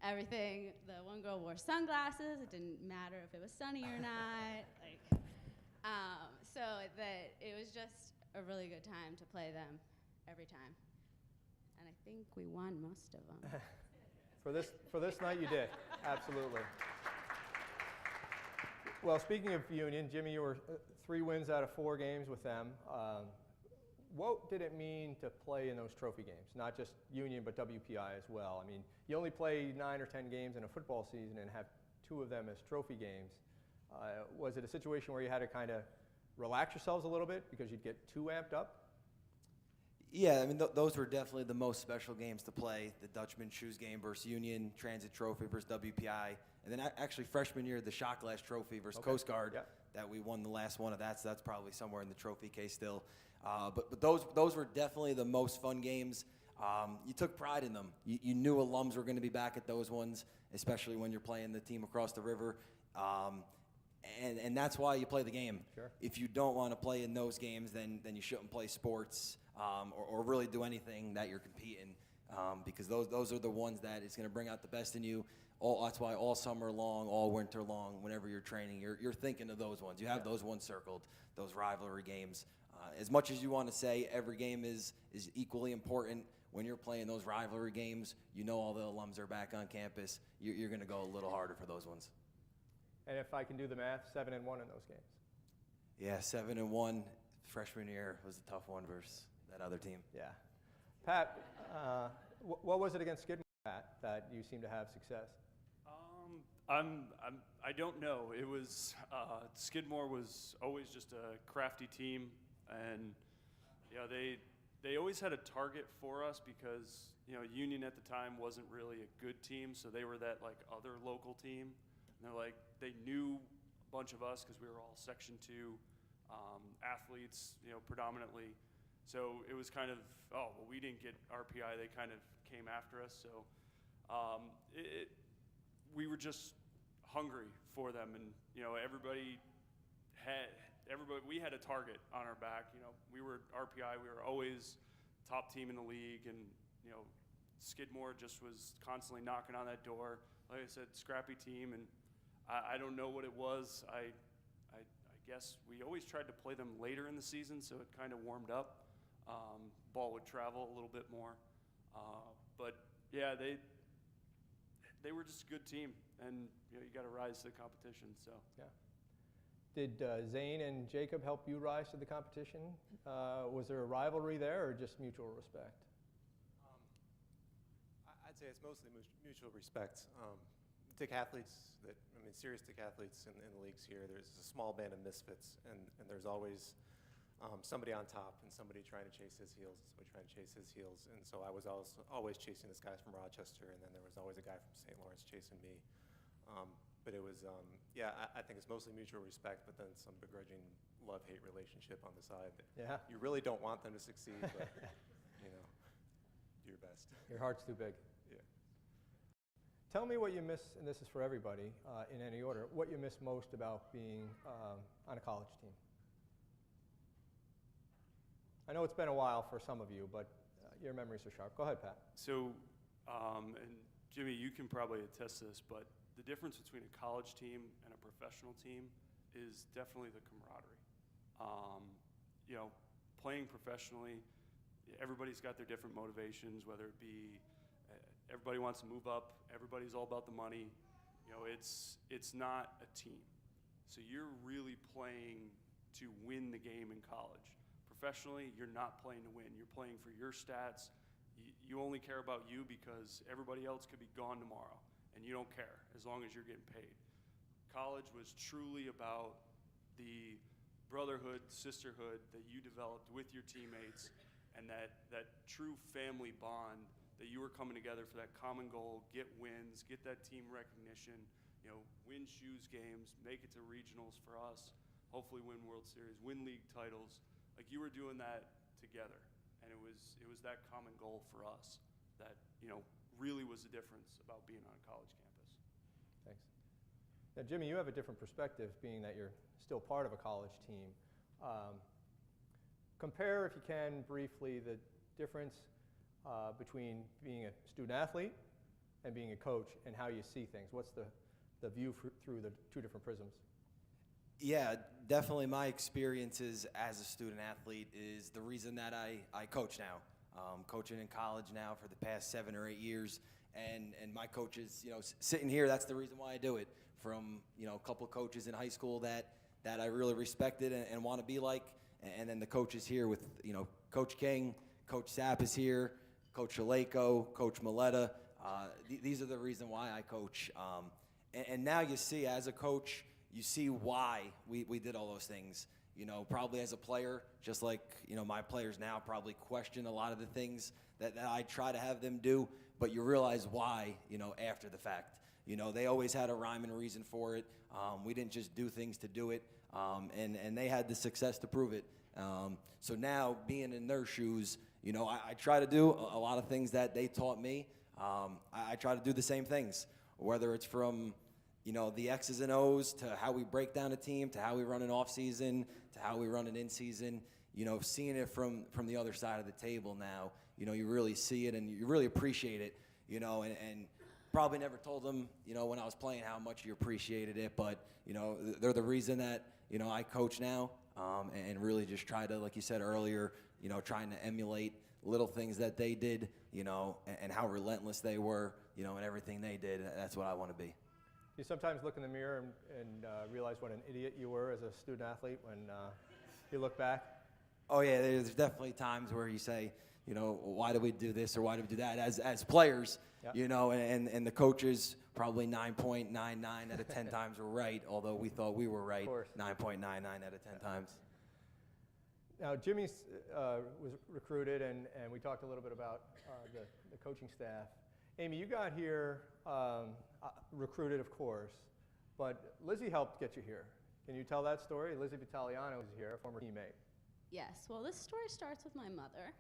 everything. The one girl wore sunglasses. It didn't matter if it was sunny or not. So that it was just a really good time to play them every time. And I think we won most of them. For this night, you did. Absolutely. Well, speaking of Union, Jimmy, you were 3 wins out of 4 games with them. What did it mean to play in those trophy games? Not just Union, but WPI as well. I mean, you only play 9 or 10 games in a football season and have 2 of them as trophy games. Was it a situation where you had to kind of relax yourselves a little bit because you'd get too amped up? Yeah, I mean, those were definitely the most special games to play. The Dutchman Shoes game versus Union, Transit Trophy versus WPI. And then actually freshman year, the Shot Glass Trophy versus Coast Guard, that we won the last one of that, so that's probably somewhere in the trophy case still. But those were definitely the most fun games. You took pride in them. You knew alums were going to be back at those ones, especially when you're playing the team across the river. And that's why you play the game. Sure. If you don't want to play in those games, then you shouldn't play sports or really do anything that you're competing, because those are the ones that is going to bring out the best in you. That's why all summer long, all winter long, whenever you're training, you're thinking of those ones. You have those ones circled, those rivalry games. As much as you want to say every game is equally important, when you're playing those rivalry games, you know all the alums are back on campus. You're going to go a little harder for those ones. And if I can do the math, 7-1 in those games. Yeah, 7-1 freshman year was a tough one versus that other team. Yeah. Pat, what was it against Skidmore, Pat, that you seem to have success? I don't know. It was Skidmore was always just a crafty team, and they always had a target for us because Union at the time wasn't really a good team, so they were that like other local team. And they knew a bunch of us because we were all Section 2 athletes, predominantly. So it was kind of, we didn't get RPI. They kind of came after us. So we were just hungry for them, and we had a target on our back. We were RPI. We were always top team in the league, and Skidmore just was constantly knocking on that door. Like I said, scrappy team, and I don't know what it was. I guess we always tried to play them later in the season, so it kind of warmed up. Ball would travel a little bit more, but yeah, they were just a good team, and you got to rise to the competition. So yeah. Did Zane and Jacob help you rise to the competition? Was there a rivalry there, or just mutual respect? I'd say it's mostly mutual respect. Serious TIC athletes in the leagues here. There's a small band of misfits, and there's always somebody on top and somebody trying to chase his heels, and somebody trying to chase his heels. And so I was also always chasing this guy from Rochester, and then there was always a guy from St. Lawrence chasing me. But it was, I think it's mostly mutual respect, but then some begrudging love-hate relationship on the side. Yeah. You really don't want them to succeed, but, do your best. Your heart's too big. Yeah. Tell me what you miss, and this is for everybody, in any order, what you miss most about being on a college team. I know it's been a while for some of you, but your memories are sharp. Go ahead, Pat. So, and Jimmy, you can probably attest to this, but the difference between a college team and a professional team is definitely the camaraderie. Playing professionally, everybody's got their different motivations, whether it be everybody wants to move up, everybody's all about the money. It's not a team. So you're really playing to win the game in college. Professionally, you're not playing to win. You're playing for your stats. You only care about you because everybody else could be gone tomorrow, and you don't care as long as you're getting paid. College was truly about the brotherhood, sisterhood that you developed with your teammates, and that true family bond that you were coming together for that common goal, get wins, get that team recognition, win shoes games, make it to regionals for us, hopefully win World Series, win league titles. Like, you were doing that together, and it was that common goal for us that really was the difference about being on a college campus. Thanks. Now, Jimmy, you have a different perspective, being that you're still part of a college team. Compare, if you can, briefly, the difference between being a student athlete and being a coach, and how you see things. What's the view through the two different prisms? Yeah, definitely my experiences as a student athlete is the reason that I coach now. Coaching in college now for the past 7 or 8 years, and my coaches, sitting here, that's the reason why I do it. From, a couple coaches in high school that I really respected and want to be like, and then the coaches here with, Coach King, Coach Sapp is here, Coach Shaleko, Coach Maletta. These are the reason why I coach. And now you see, as a coach, you see why we did all those things. Probably as a player, just like, my players now probably question a lot of the things that I try to have them do, but you realize why, after the fact. They always had a rhyme and reason for it. We didn't just do things to do it, and they had the success to prove it. So now, being in their shoes, I try to do a lot of things that they taught me. I try to do the same things, whether it's from the X's and O's to how we break down a team, to how we run an off season, to how we run an in season. Seeing it from the other side of the table now, you really see it and you really appreciate it. And probably never told them, when I was playing how much you appreciated it, but they're the reason that I coach now, and really just try to, like you said earlier, trying to emulate little things that they did, and how relentless they were, and everything they did. That's what I want to be. You sometimes look in the mirror and realize what an idiot you were as a student athlete when you look back? Oh yeah, there's definitely times where you say, why did we do this or why did we do that? As players, Yep. And the coaches probably 9.99 out of 10 times were right, although we thought we were right 9.99 out of 10 times. Now, Jimmy was recruited, and we talked a little bit about the coaching staff. Amy, you got here recruited, of course, but Lizzie helped get you here. Can you tell that story? Lizzie Vitaliano is here, a former teammate. Yes, well, this story starts with my mother.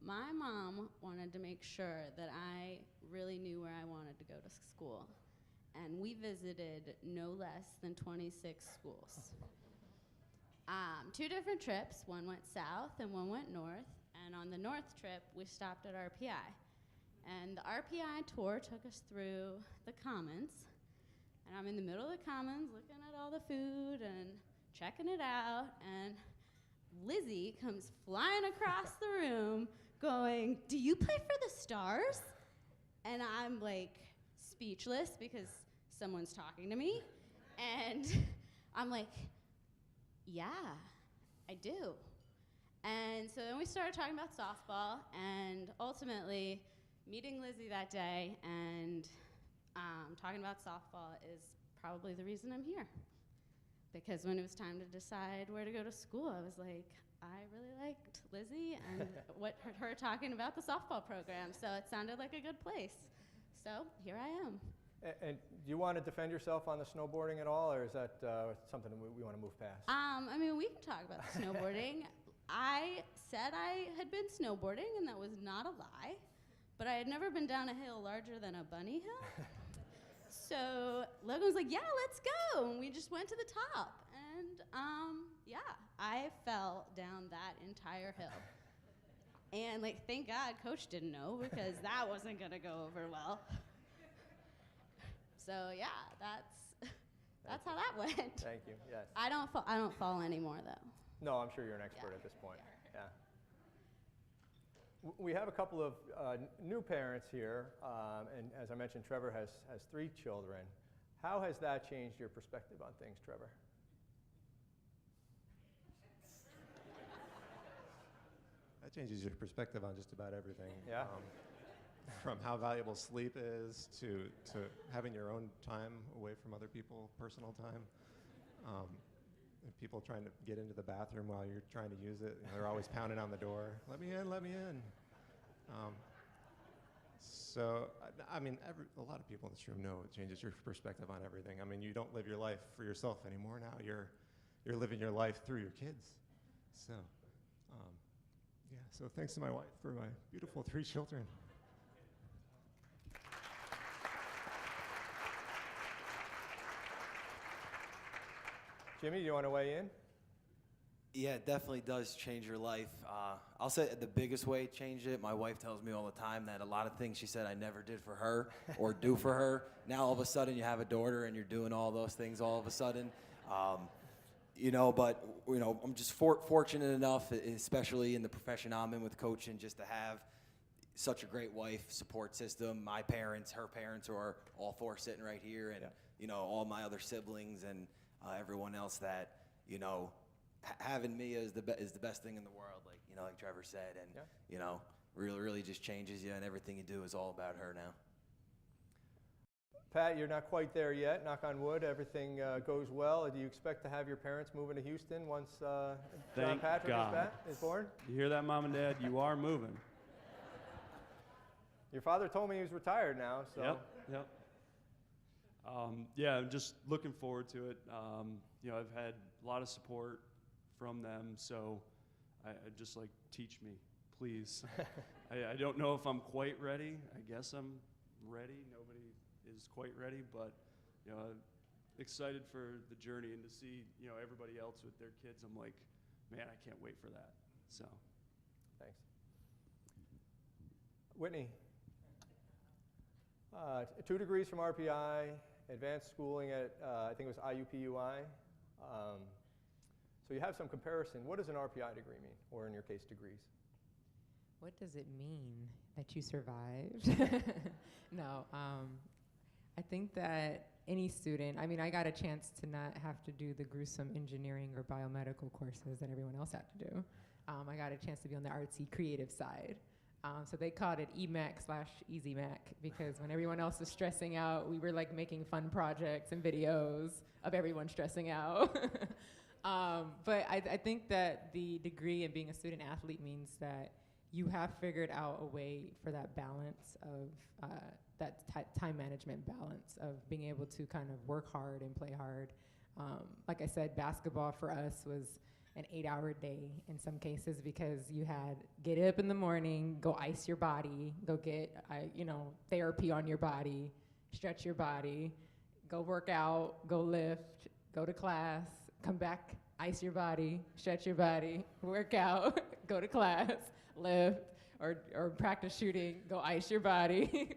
My mom wanted to make sure that I really knew where I wanted to go to school, and we visited no less than 26 schools. 2 different trips, one went south and one went north, and on the north trip, we stopped at RPI. And the RPI tour took us through the Commons, and I'm in the middle of the Commons looking at all the food and checking it out, and Lizzie comes flying across the room going, "Do you play for the Stars?" And I'm like speechless because someone's talking to me, and I'm like, "Yeah, I do." And so then we started talking about softball, and ultimately meeting Lizzie that day and talking about softball is probably the reason I'm here. because when it was time to decide where to go to school, I was like, I really liked Lizzie and her talking about the softball program, so it sounded like a good place. So here I am. And do you want to defend yourself on the snowboarding at all, or is that something we want to move past? I mean, we can talk about the snowboarding. I said I had been snowboarding, and that was not a lie, but I had never been down a hill larger than a bunny hill. So Logan was like, yeah, let's go. And we just went to the top. And yeah, I fell down that entire hill. And like, thank God Coach didn't know, because that wasn't gonna go over well. So yeah, that's how that went. Thank you, yes. I don't fall anymore though. No, I'm sure you're an expert at this point, yeah. We have a couple of new parents here, and as I mentioned, Trevor has 3 children. How has that changed your perspective on things, Trevor? That changes your perspective on just about everything. Yeah. From how valuable sleep is to having your own time away from other people, personal time. And people trying to get into the bathroom while you're trying to use it, and they're always pounding on the door. Let me in, let me in. So, I mean, a lot of people in this room know it changes your perspective on everything. I mean, you don't live your life for yourself anymore now. You're living your life through your kids. So, yeah, so thanks to my wife for my beautiful 3 children. Jimmy, do you want to weigh in? Yeah, it definitely does change your life. I'll say the biggest way it changed it, my wife tells me all the time that a lot of things she said I never did for her or do for her, now all of a sudden you have a daughter and you're doing all those things all of a sudden. But I'm just fortunate enough, especially in the profession I'm in with coaching, just to have such a great wife, support system. My parents, her parents are all 4 sitting right here, and all my other siblings and everyone else that, having me is the best thing in the world, like Trevor said, and really just changes you, and everything you do is all about her now. Pat, you're not quite there yet. Knock on wood, everything goes well. Do you expect to have your parents move into Houston once John Thank Patrick God. is born? You hear that, Mom and Dad? You are moving. Your father told me he was retired now, so. Yep. Yeah, I'm just looking forward to it. I've had a lot of support from them, so I just like, teach me, please. I don't know if I'm quite ready. I guess I'm ready. Nobody is quite ready, but excited for the journey and to see everybody else with their kids. I'm like, man, I can't wait for that. So, thanks. Whitney, 2 degrees from RPI, advanced schooling at I think it was IUPUI. So you have some comparison. What does an RPI degree mean, or in your case, degrees? What does it mean that you survived? No, I think that any student, I got a chance to not have to do the gruesome engineering or biomedical courses that everyone else had to do. I got a chance to be on the artsy creative side. So they called it EMAC/Easy Mac, because when everyone else was stressing out, we were like making fun projects and videos of everyone stressing out. But I think that the degree in being a student athlete means that you have figured out a way for that balance of that time management balance of being able to kind of work hard and play hard. Like I said, basketball for us was an 8-hour day in some cases, because you had get up in the morning, go ice your body, go get therapy on your body, stretch your body, go work out, go lift, go to class, come back, ice your body, stretch your body, work out, go to class, lift, or practice shooting, go ice your body.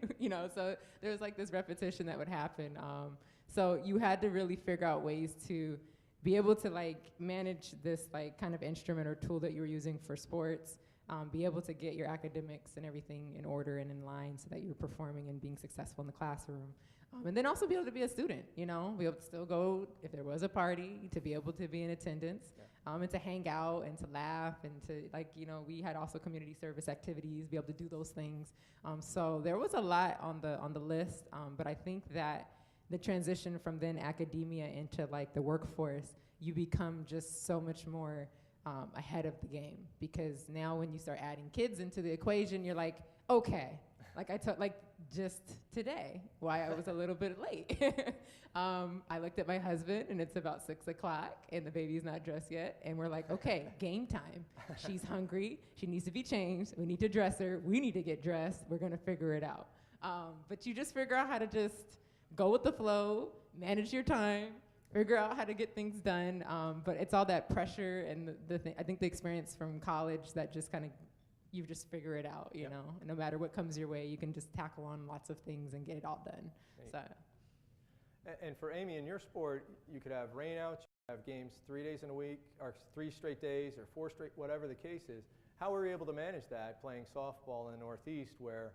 So there was like this repetition that would happen. So you had to really figure out ways to be able to like manage this like kind of instrument or tool that you were using for sports, be able to get your academics and everything in order and in line so that you're performing and being successful in the classroom. And then also be able to be a student, be able to still go, if there was a party, to be able to be in attendance, and to hang out and to laugh and to we had also community service activities, be able to do those things. So there was a lot on the list, but I think that the transition from then academia into like the workforce, you become just so much more ahead of the game, because now when you start adding kids into the equation, you're like, okay, like I told, like just today, why I was a little bit late. I looked at my husband and it's about 6 o'clock and the baby's not dressed yet. And we're like, okay, game time. She's hungry. She needs to be changed. We need to dress her. We need to get dressed. We're going to figure it out. But you just figure out how to just go with the flow, manage your time, figure out how to get things done. But it's all that pressure and I think the experience from college that just kind of, you just figure it out, you know. And no matter what comes your way, you can just tackle on lots of things and get it all done. So. And for Amy, in your sport, you could have rainouts, you could have games 3 days in a week, or 3 straight days, or 4 straight, whatever the case is. How were you able to manage that playing softball in the Northeast where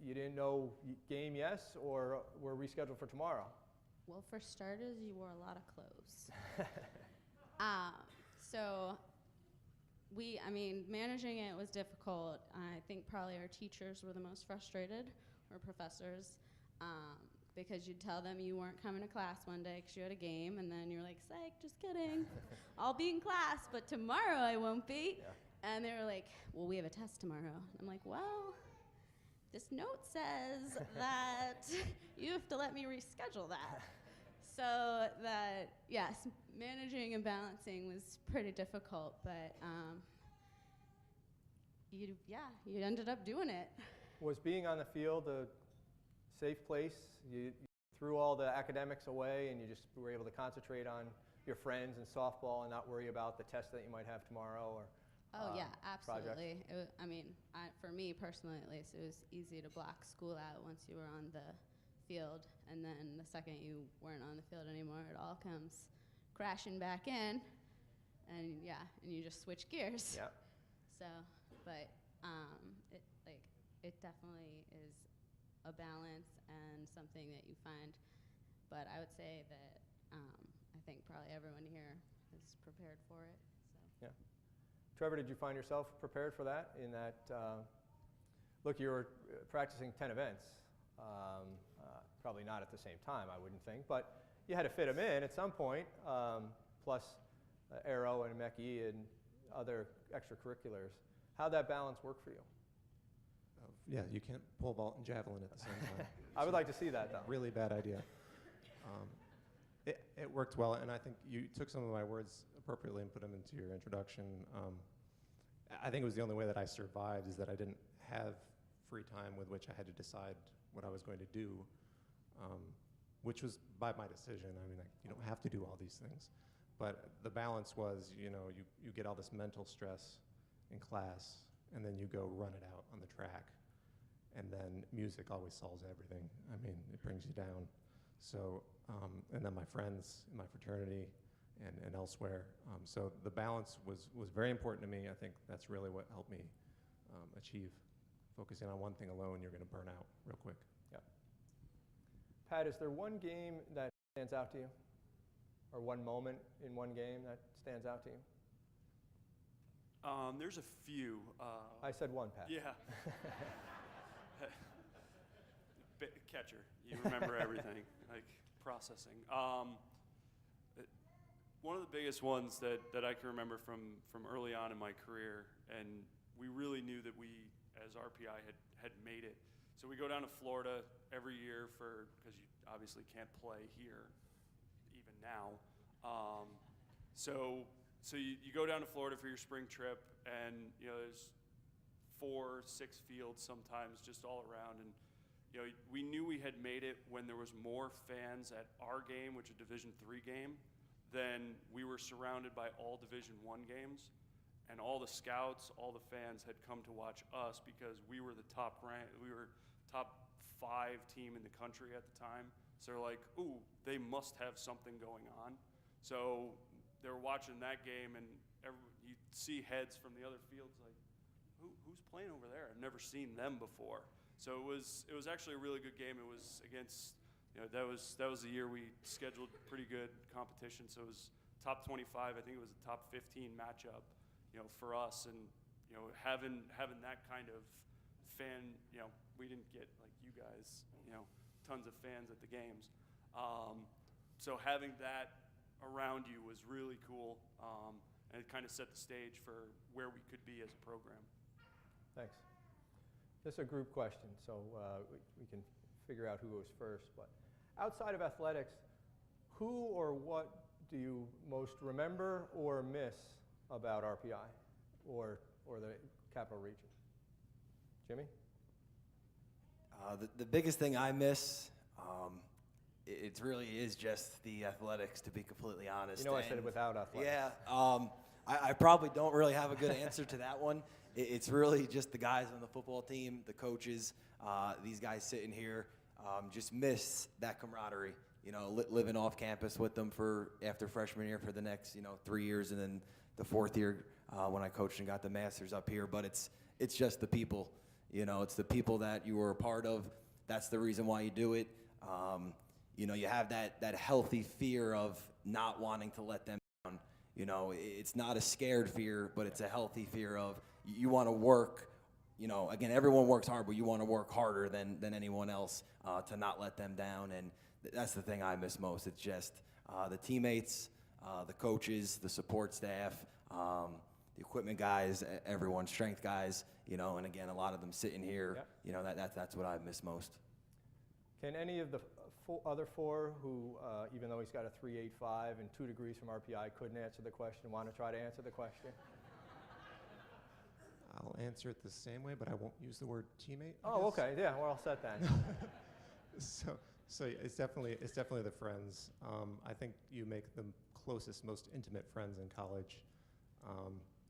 you didn't know game yes or were rescheduled for tomorrow? Well, for starters, you wore a lot of clothes. So managing it was difficult. I think probably our teachers were the most frustrated, or professors, because you'd tell them you weren't coming to class one day because you had a game, and then you're like, psych, just kidding. I'll be in class, but tomorrow I won't be. Yeah. And they were like, well, we have a test tomorrow. And I'm like, well, this note says that you have to let me reschedule that. So that, yes, managing and balancing was pretty difficult, but you ended up doing it. Was being on the field a safe place? You threw all the academics away and you just were able to concentrate on your friends and softball and not worry about the test that you might have tomorrow or yeah, absolutely. It was, for me personally at least, it was easy to block school out once you were on the field, and then the second you weren't on the field anymore, it all comes crashing back in, and you just switch gears. Yeah. So, but it definitely is a balance and something that you find, but I would say that I think probably everyone here is prepared for it. So. Yeah. Trevor, did you find yourself prepared for that? In that, look, you were practicing 10 events. Probably not at the same time, I wouldn't think, but you had to fit them in at some point, plus aero and MECE and other extracurriculars. How'd that balance work for you? Yeah, you can't pole vault and javelin at the same time. I would like to see that, though. Really bad idea. It worked well, and I think you took some of my words appropriately and put them into your introduction. I think it was the only way that I survived is that I didn't have free time with which I had to decide what I was going to do, which was by my decision. I mean, you don't have to do all these things. But the balance was, you get all this mental stress in class, and then you go run it out on the track. And then music always solves everything. I mean, it brings you down. So, and then my friends in my fraternity and elsewhere. So the balance was very important to me. I think that's really what helped me achieve. Focusing on one thing alone, you're going to burn out real quick. Yeah. Pat, is there one game that stands out to you? Or one moment in one game that stands out to you? There's a few. I said one, Pat. Yeah. Catcher. You remember everything, like processing. One of the biggest ones that I can remember from early on in my career, and we really knew that we, as RPI, had made it. So we go down to Florida every year because you obviously can't play here, even now. So you go down to Florida for your spring trip, and there's 4, 6 fields sometimes just all around, and we knew we had made it when there was more fans at our game, which is a Division III game, than we were surrounded by all Division I games, and all the scouts, all the fans had come to watch us because we were the top 5 team in the country at the time. So they're like, ooh, they must have something going on. So they were watching that game, and you see heads from the other fields like, who's playing over there? I've never seen them before. So it was actually a really good game. It was against, that was the year we scheduled pretty good competition. So it was top 25. I think it was a top 15 matchup, for us. And having that kind of fan, we didn't get like you guys, tons of fans at the games. So having that around you was really cool, and it kind of set the stage for where we could be as a program. Thanks. This is a group question, so we can figure out who goes first. But outside of athletics, who or what do you most remember or miss about RPI or the Capital Region? Jimmy? The biggest thing I miss, it really is just the athletics, to be completely honest. You know, I said it without athletics. Yeah, I probably don't really have a good answer to that one. It's really just the guys on the football team, the coaches, these guys sitting here. Just miss that camaraderie. You know, living off campus with them after freshman year for the next 3 years, and then the fourth year when I coached and got the Masters up here. But it's just the people. You know, it's the people that you were a part of. That's the reason why you do it. You know, you have that healthy fear of not wanting to let them down. You know, it's not a scared fear, but it's a healthy fear of you want to work. You know, again, everyone works hard, but you want to work harder than anyone else to not let them down. And that's the thing I miss most. It's just the teammates, the coaches, the support staff, the equipment guys, everyone, strength guys, you know, and again, a lot of them sitting here, Yep. you know, that's what I miss most. Can any of the other four who, even though he's got a 3.85 and 2 degrees from RPI, couldn't answer the question, want to try to answer the question? I'll answer it the same way, but I won't use the word teammate. I Oh, guess. okay, yeah, we're all set then. So yeah, it's definitely the friends. I think you make the closest, most intimate friends in college,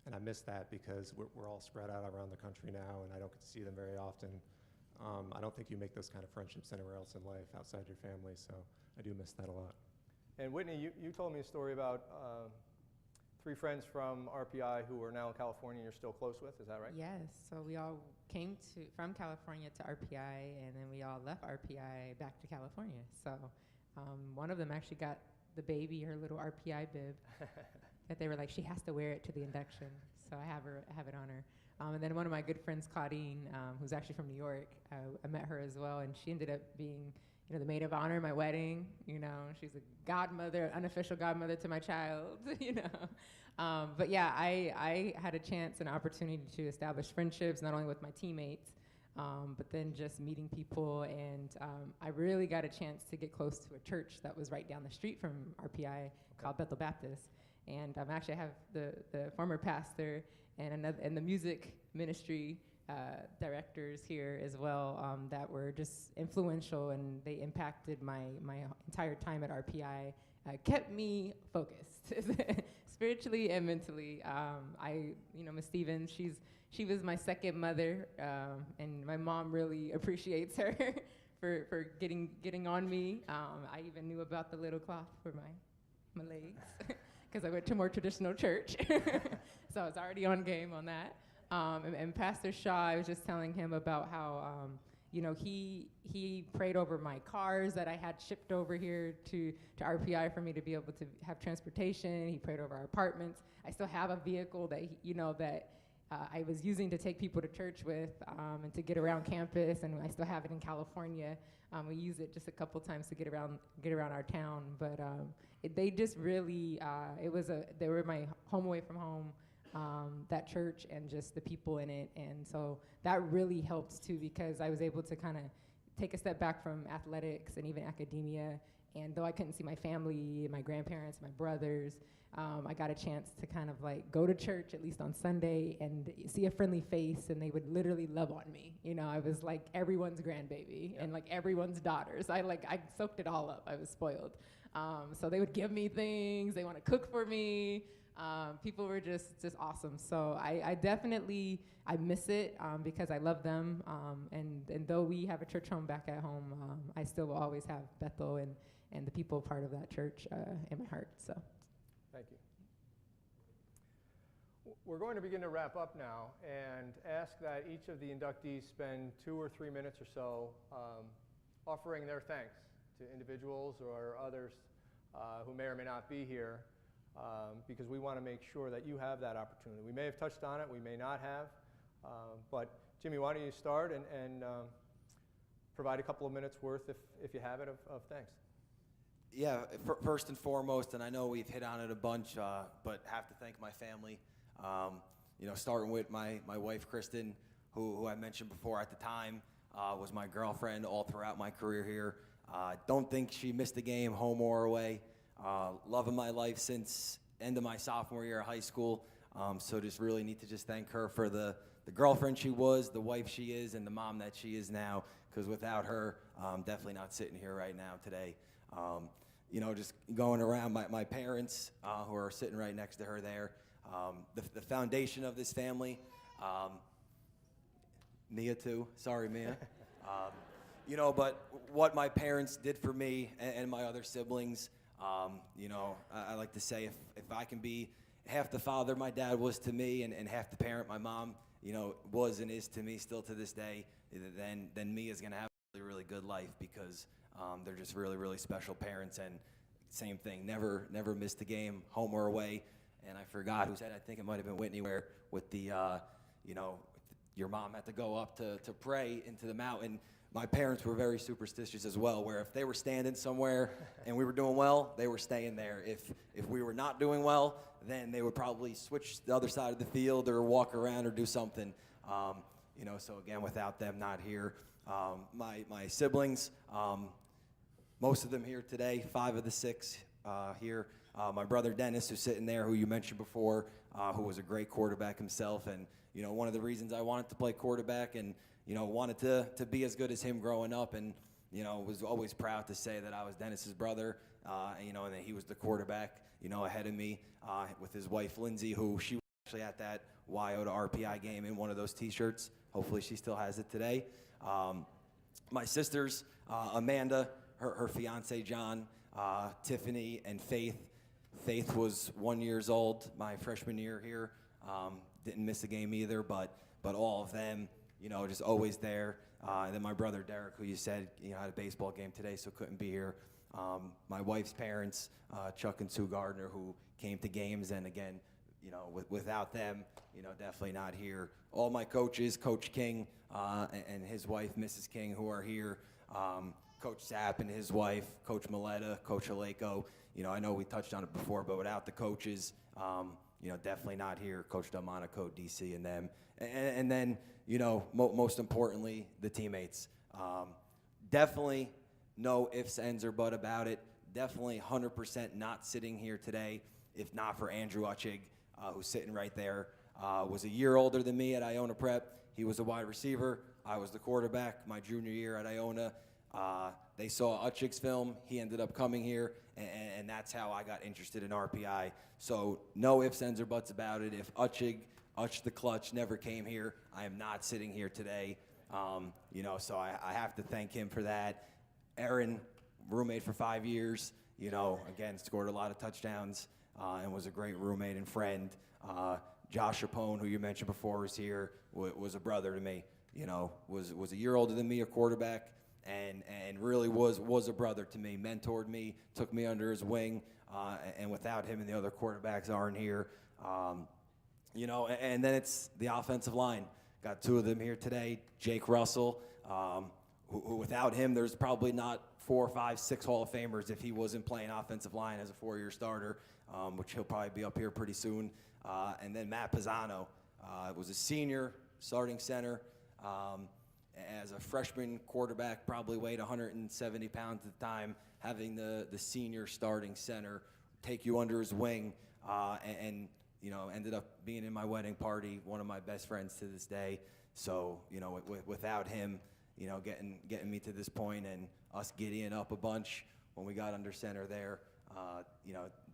and I miss that because we're all spread out around the country now, and I don't get to see them very often. I don't think you make those kind of friendships anywhere else in life outside your family, so I do miss that a lot. And Whitney, you told me a story about 3 friends from RPI who are now in California you're still close with, is that right? Yes, so we all came from California to RPI, and then we all left RPI back to California. So one of them actually got the baby, her little RPI bib, that they were like, she has to wear it to the induction. So I have it on her. And then one of my good friends, Claudine, who's actually from New York, I met her as well, and she ended up being, the maid of honor at my wedding. She's a godmother, unofficial godmother to my child. But yeah, I had a chance and opportunity to establish friendships not only with my teammates, but then just meeting people, and I really got a chance to get close to a church that was right down the street from RPI called Bethel Baptist, and actually I have the former pastor and the music ministry directors here as well that were just influential, and they impacted my entire time at RPI, kept me focused spiritually and mentally. Miss Stevens, she was my second mother, and my mom really appreciates her for getting on me. I even knew about the little cloth for my legs because I went to more traditional church. So I was already on game on that. And Pastor Shaw, I was just telling him about how, he prayed over my cars that I had shipped over here to RPI for me to be able to have transportation. He prayed over our apartments. I still have a vehicle that, I was using to take people to church with and to get around campus, and I still have it in California. We use it just a couple times to get around our town, but they just really, they were my home away from home. That church and just the people in it, and so that really helped too, because I was able to kind of take a step back from athletics and even academia, and though I couldn't see my family, my grandparents, my brothers, I got a chance to kind of like go to church at least on Sunday and see a friendly face, and they would literally love on me. I was like everyone's grandbaby and like everyone's daughters. I soaked it all up. I was spoiled. So they would give me things. They want to cook for me. People were just awesome. So I definitely, I miss it because I love them. And though we have a church home back at home, I still will always have Bethel and the people part of that church in my heart. So, thank you. We're going to begin to wrap up now and ask that each of the inductees spend 2 or 3 minutes or so offering their thanks to individuals or others who may or may not be here. Because we want to make sure that you have that opportunity. We may have touched on it, we may not have, but Jimmy, why don't you start and provide a couple of minutes worth, if you have it, of thanks. Yeah, first and foremost, and I know we've hit on it a bunch, but have to thank my family. Starting with my wife, Kristen, who I mentioned before at the time, was my girlfriend all throughout my career here. Don't think she missed a game, home or away. Love of my life since end of my sophomore year of high school. So just really need to just thank her for the girlfriend she was, the wife she is, and the mom that she is now, because without her, I'm definitely not sitting here right now today. Just going around my parents, who are sitting right next to her there, the foundation of this family, Mia too, sorry Mia. But what my parents did for me and my other siblings, I like to say if I can be half the father my dad was to me and half the parent my mom, was and is to me still to this day, then Mia's gonna have a really, really good life because they're just really, really special parents. And same thing, never missed a game, home or away. And I forgot who said, I think it might have been Whitney, where with the, your mom had to go up to pray into the mountain. My parents were very superstitious as well, where if they were standing somewhere and we were doing well, they were staying there. If we were not doing well, then they would probably switch the other side of the field or walk around or do something. So again, without them not here. My siblings, most of them here today, 5 of the 6 here. My brother Dennis, who's sitting there, who you mentioned before, who was a great quarterback himself. And, one of the reasons I wanted to play quarterback and, wanted to be as good as him growing up, and, was always proud to say that I was Dennis's brother, and that he was the quarterback, ahead of me, with his wife, Lindsay, who she was actually at that YO to RPI game in one of those T-shirts. Hopefully she still has it today. My sisters, Amanda, her fiance, John, Tiffany, and Faith. Faith was 1 year old my freshman year here. Didn't miss a game either, but all of them, just always there. And then my brother Derek, who you said, had a baseball game today, so couldn't be here. My wife's parents, Chuck and Sue Gardner, who came to games, and again, without them, definitely not here. All my coaches, Coach King and his wife, Mrs. King, who are here. Coach Sapp and his wife, Coach Mileta, Coach Aleko. I know we touched on it before, but without the coaches, definitely not here. Coach Delmonico, DC, and them. And then, most importantly, the teammates. Definitely no ifs, ands, or but about it. Definitely 100% not sitting here today if not for Andrew Uchig, who's sitting right there. Was a year older than me at Iona Prep. He was a wide receiver. I was the quarterback my junior year at Iona. They saw Uchig's film. He ended up coming here, and that's how I got interested in RPI. So no ifs, ands, or buts about it. If Uchig the Clutch never came here, I am not sitting here today. So I have to thank him for that. Aaron, roommate for 5 years, again, scored a lot of touchdowns and was a great roommate and friend. Josh Chapone, who you mentioned before, was here, was a brother to me, was a year older than me, a quarterback, and really was a brother to me, mentored me, took me under his wing, and without him and the other quarterbacks aren't here. And then it's the offensive line. Got 2 of them here today. Jake Russell, who without him, there's probably not 4, 5, 6 Hall of Famers if he wasn't playing offensive line as a 4-year starter, which he'll probably be up here pretty soon. And then Matt Pizanno was a senior starting center. As a freshman quarterback, probably weighed 170 pounds at the time, having the senior starting center take you under his wing, and ended up being in my wedding party, one of my best friends to this day. So, without him, getting me to this point and us giddying up a bunch when we got under center there,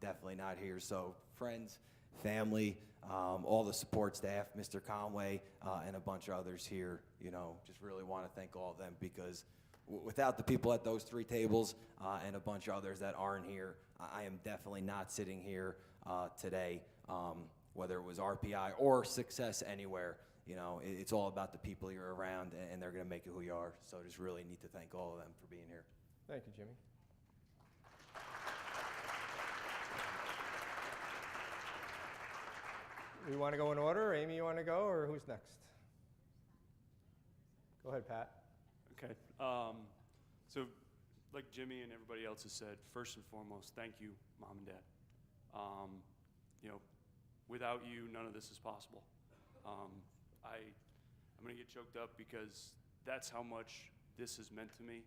definitely not here. So friends, family, all the support staff, Mr. Conway, and a bunch of others here, just really want to thank all of them, because without the people at those 3 tables and a bunch of others that aren't here, I am definitely not sitting here today, whether it was RPI or success anywhere. It's all about the people you're around, and they're going to make you who you are. So just really need to thank all of them for being here. Thank you, Jimmy. We want to go in order. Amy, you want to go, or who's next? Go ahead, Pat. Okay. So like Jimmy and everybody else has said, first and foremost, thank you, Mom and Dad. You know, without you, none of this is possible. I'm gonna get choked up because that's how much this has meant to me.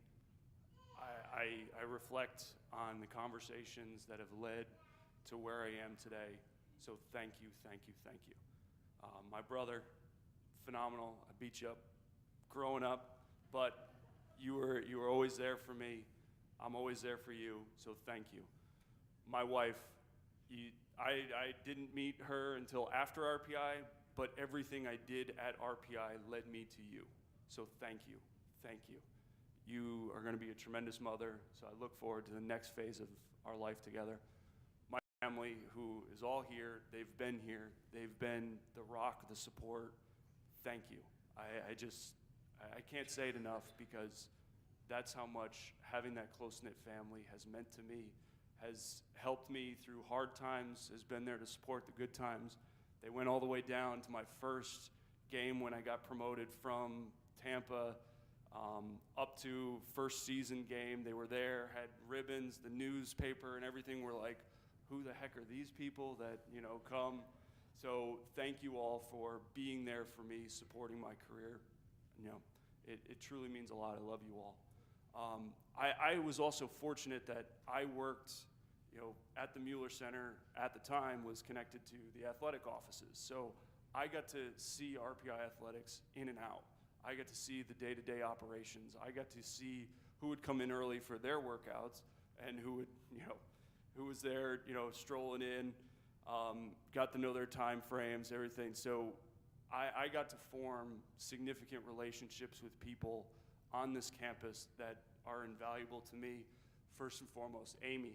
I reflect on the conversations that have led to where I am today. So thank you, thank you, thank you. My brother, phenomenal. I beat you up growing up, but you were always there for me. I'm always there for you, so thank you. My wife, I didn't meet her until after RPI, but everything I did at RPI led me to you. So thank you, thank you. You are going to be a tremendous mother, so I look forward to the next phase of our life together. My family, who is all here, they've been here, they've been the rock, the support. Thank you. I can't say it enough because that's how much having that close-knit family has meant to me, has helped me through hard times, has been there to support the good times. They went all the way down to my first game when I got promoted from Tampa up to first season game. They were there, had ribbons, the newspaper and everything. Were like, who the heck are these people that, you know, come? So thank you all for being there for me, supporting my career. You know, it truly means a lot. I love you all. I was also fortunate that I worked, you know, at the Mueller Center at the time, was connected to the athletic offices. So I got to see RPI athletics in and out. I got to see the day-to-day operations. I got to see who would come in early for their workouts and who would, you know, who was there, you know, strolling in, got to know their time frames, everything. So I got to form significant relationships with people on this campus that are invaluable to me. First and foremost, Amy,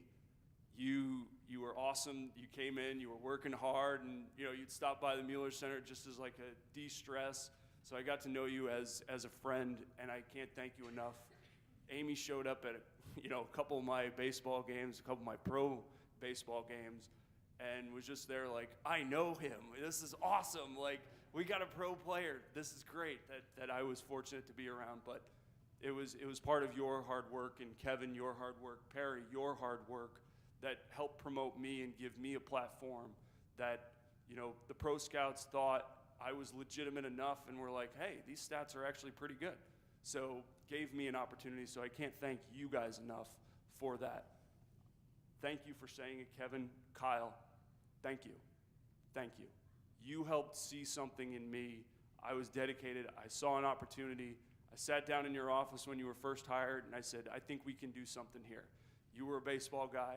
you were awesome. You came in, you were working hard, and you know, you'd stop by the Mueller Center just as like a de-stress. So I got to know you as a friend, and I can't thank you enough. Amy showed up at a couple of my baseball games, a couple of my pro baseball games, and was just there like, I know him. This is awesome. Like, we got a pro player. This is great that I was fortunate to be around. But it was part of your hard work, and Kevin, your hard work, Perry, your hard work, that helped promote me and give me a platform that, you know, the pro scouts thought I was legitimate enough and were like, hey, these stats are actually pretty good. So gave me an opportunity, so I can't thank you guys enough for that. Thank you for saying it, Kevin, Kyle, thank you, thank you. You helped see something in me. I was dedicated, I saw an opportunity. I sat down in your office when you were first hired, and I said, I think we can do something here. You were a baseball guy,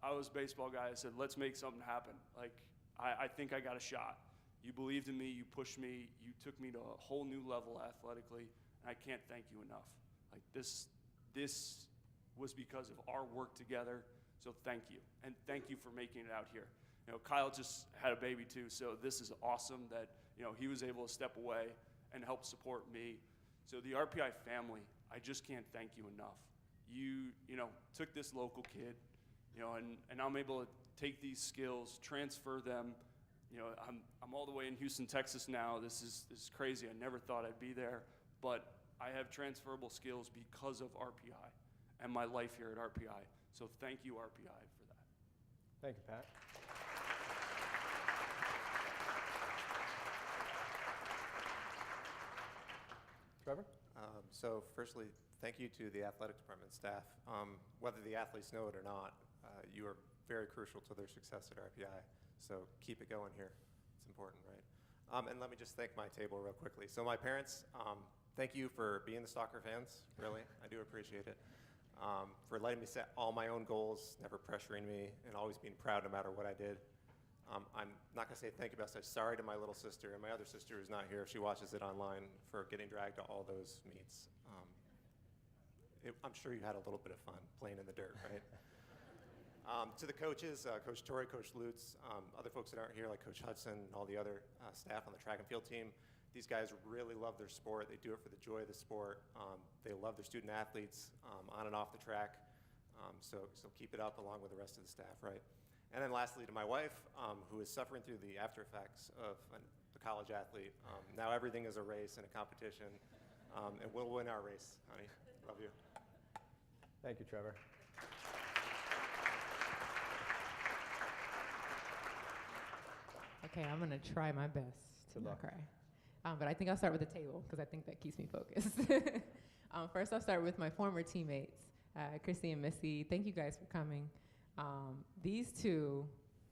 I was a baseball guy. I said, let's make something happen. Like, I think I got a shot. You believed in me, you pushed me, you took me to a whole new level athletically, and I can't thank you enough. Like, this was because of our work together, so thank you. And thank you for making it out here. You know, Kyle just had a baby too, so this is awesome that, you know, he was able to step away and help support me. So the RPI family, I just can't thank you enough. You know, took this local kid, you know, and I'm able to take these skills, transfer them. You know, I'm all the way in Houston, Texas now. This is crazy. I never thought I'd be there, but I have transferable skills because of RPI and my life here at RPI. So thank you, RPI, for that. Thank you, Pat. Trevor? So firstly, thank you to the athletic department staff. Whether the athletes know it or not, you are very crucial to their success at RPI. So keep it going here. It's important, right? And let me just thank my table real quickly. So my parents, thank you for being the soccer fans, really. I do appreciate it. For letting me set all my own goals, never pressuring me, and always being proud no matter what I did. I'm not going to say thank you, but I say sorry to my little sister and my other sister who's not here if she watches it online for getting dragged to all those meets. I'm sure you had a little bit of fun playing in the dirt, right? To the coaches, Coach Torrey, Coach Lutz, other folks that aren't here like Coach Hudson and all the other staff on the track and field team, these guys really love their sport. They do it for the joy of the sport. They love their student athletes on and off the track. So keep it up along with the rest of the staff, right? And then lastly, to my wife, who is suffering through the after effects of a college athlete. Now everything is a race and a competition, and we'll win our race, honey. Love you. Thank you, Trevor. Okay, I'm gonna try my best to Good not luck. cry. But I think I'll start with the table because I think that keeps me focused. First, I'll start with my former teammates, Chrissy and Missy. Thank you guys for coming. These two,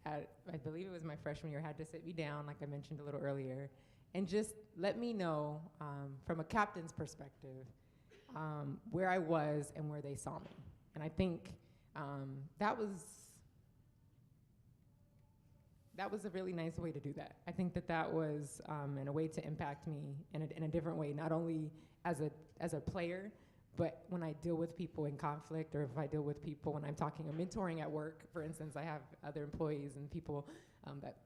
I believe it was my freshman year, had to sit me down, like I mentioned a little earlier, and just let me know from a captain's perspective where I was and where they saw me. And I think that was a really nice way to do that. I think that was in a way to impact me in a different way, not only as a player, but when I deal with people in conflict, or if I deal with people when I'm talking or mentoring at work. For instance, I have other employees and people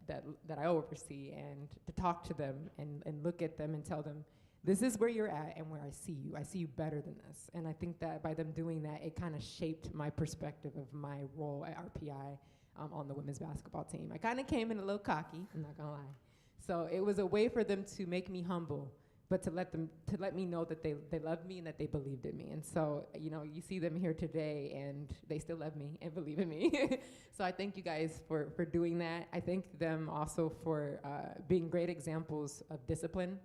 that I oversee, and to talk to them and look at them and tell them, this is where you're at and where I see you. I see you better than this. And I think that by them doing that, it kind of shaped my perspective of my role at RPI on the women's basketball team. I kind of came in a little cocky, I'm not gonna lie. So it was a way for them to make me humble, but to let me know that they loved me and that they believed in me. And so, you see them here today, and they still love me and believe in me. So I thank you guys for doing that. I thank them also for being great examples of discipline.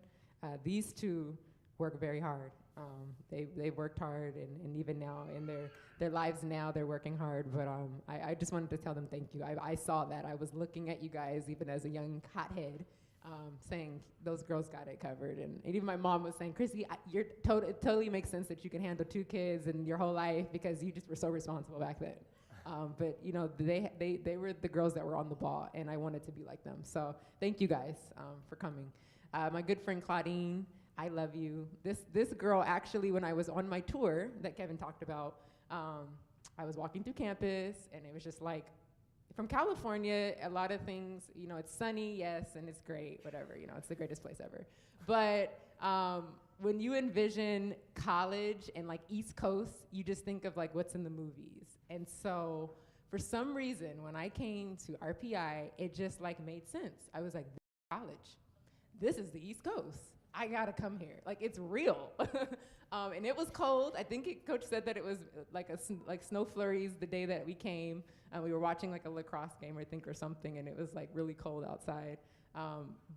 These two work very hard. They worked hard, and even now in their lives now, they're working hard. But I just wanted to tell them thank you. I saw that. I was looking at you guys even as a young hothead, saying those girls got it covered. And even my mom was saying, Chrissy, it totally makes sense that you can handle 2 kids and your whole life because you just were so responsible back then. But they were the girls that were on the ball, and I wanted to be like them. So thank you guys for coming. My good friend Claudine, I love you. This girl, actually, when I was on my tour that Kevin talked about, I was walking through campus, and it was just like, from California, a lot of things, it's sunny, yes, and it's great, whatever, it's the greatest place ever. But when you envision college and like East Coast, you just think of like what's in the movies. And so for some reason, when I came to RPI, it just like made sense. I was like, this is college. This is the East Coast. I gotta come here. Like, it's real. And it was cold. I think Coach said that it was like snow flurries the day that we came. We were watching like a lacrosse game, I think, or something, and it was like really cold outside.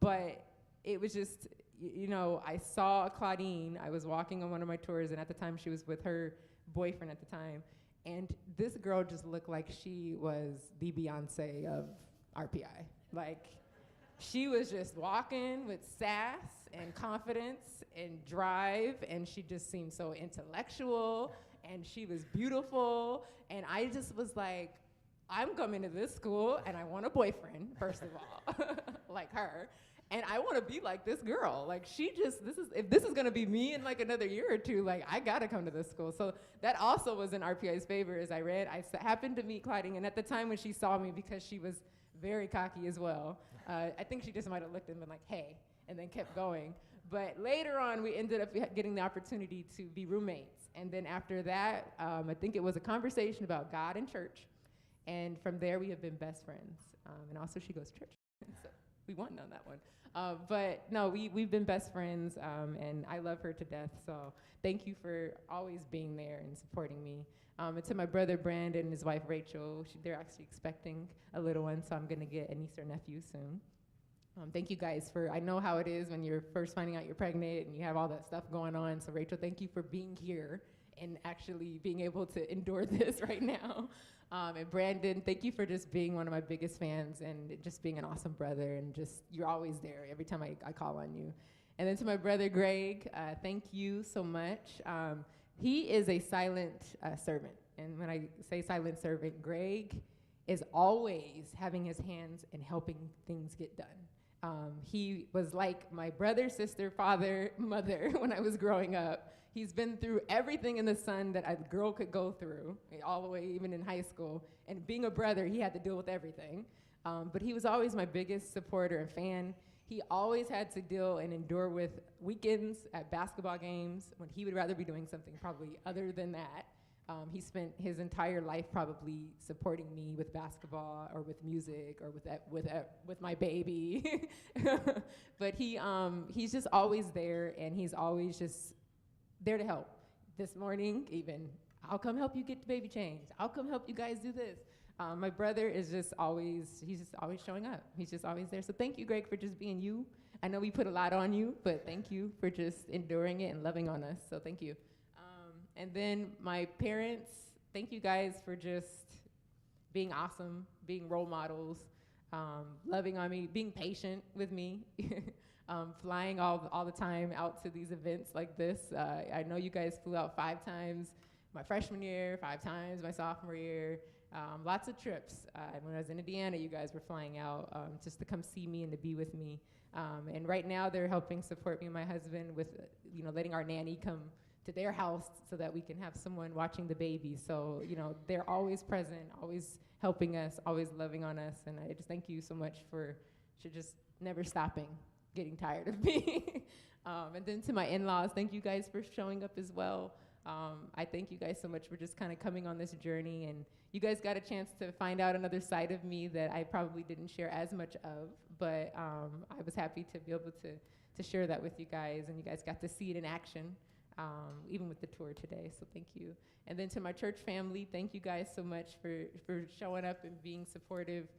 But it was just, I saw Claudine. I was walking on one of my tours, and at the time she was with her boyfriend at the time. And this girl just looked like she was the Beyonce of RPI. Like, she was just walking with sass and confidence and drive, and she just seemed so intellectual, and she was beautiful, and I just was like, I'm coming to this school, and I want a boyfriend, first of all, like her, and I want to be like this girl. Like, if this is gonna be me in like another year or two, like, I gotta come to this school. So that also was in RPI's favor. As I happened to meet Claudine, and at the time when she saw me, because she was very cocky as well, I think she just might have looked and been like, hey, and then kept going. But later on, we ended up getting the opportunity to be roommates. And then after that, I think it was a conversation about God and church. And from there, we have been best friends. And also, she goes to church. So we won on that one. But no, we've been best friends, and I love her to death. So thank you for always being there and supporting me. And to my brother Brandon and his wife Rachel, they're actually expecting a little one, so I'm gonna get a niece or nephew soon. Thank you guys I know how it is when you're first finding out you're pregnant and you have all that stuff going on. So Rachel, thank you for being here and actually being able to endure this right now. And Brandon, thank you for just being one of my biggest fans and just being an awesome brother, and just, you're always there every time I call on you. And then to my brother Greg, thank you so much. He is a silent servant. And when I say silent servant, Greg is always having his hands and helping things get done. He was like my brother, sister, father, mother when I was growing up. He's been through everything in the sun that a girl could go through, all the way even in high school. And being a brother, he had to deal with everything. But he was always my biggest supporter and fan. He always had to deal and endure with weekends at basketball games when he would rather be doing something probably other than that. He spent his entire life probably supporting me with basketball or with music or with my baby. But he's just always there, and he's always just there to help. This morning, even, I'll come help you get the baby changed. I'll come help you guys do this. My brother is just always, he's just always showing up. He's just always there. So thank you, Greg, for just being you. I know we put a lot on you, but thank you for just enduring it and loving on us. So thank you. And then my parents, thank you guys for just being awesome, being role models, loving on me, being patient with me, flying all the time out to these events like this. I know you guys flew out 5 times my freshman year, 5 times my sophomore year, lots of trips. When I was in Indiana, you guys were flying out just to come see me and to be with me. And right now they're helping support me and my husband with, letting our nanny come to their house so that we can have someone watching the baby. So, they're always present, always helping us, always loving on us. And I just thank you so much for just never stopping, getting tired of me. And then to my in-laws, thank you guys for showing up as well. I thank you guys so much for just kind of coming on this journey. And you guys got a chance to find out another side of me that I probably didn't share as much of. But I was happy to be able to share that with you guys. And you guys got to see it in action. Even with the tour today, so thank you. And then to my church family, thank you guys so much for showing up and being supportive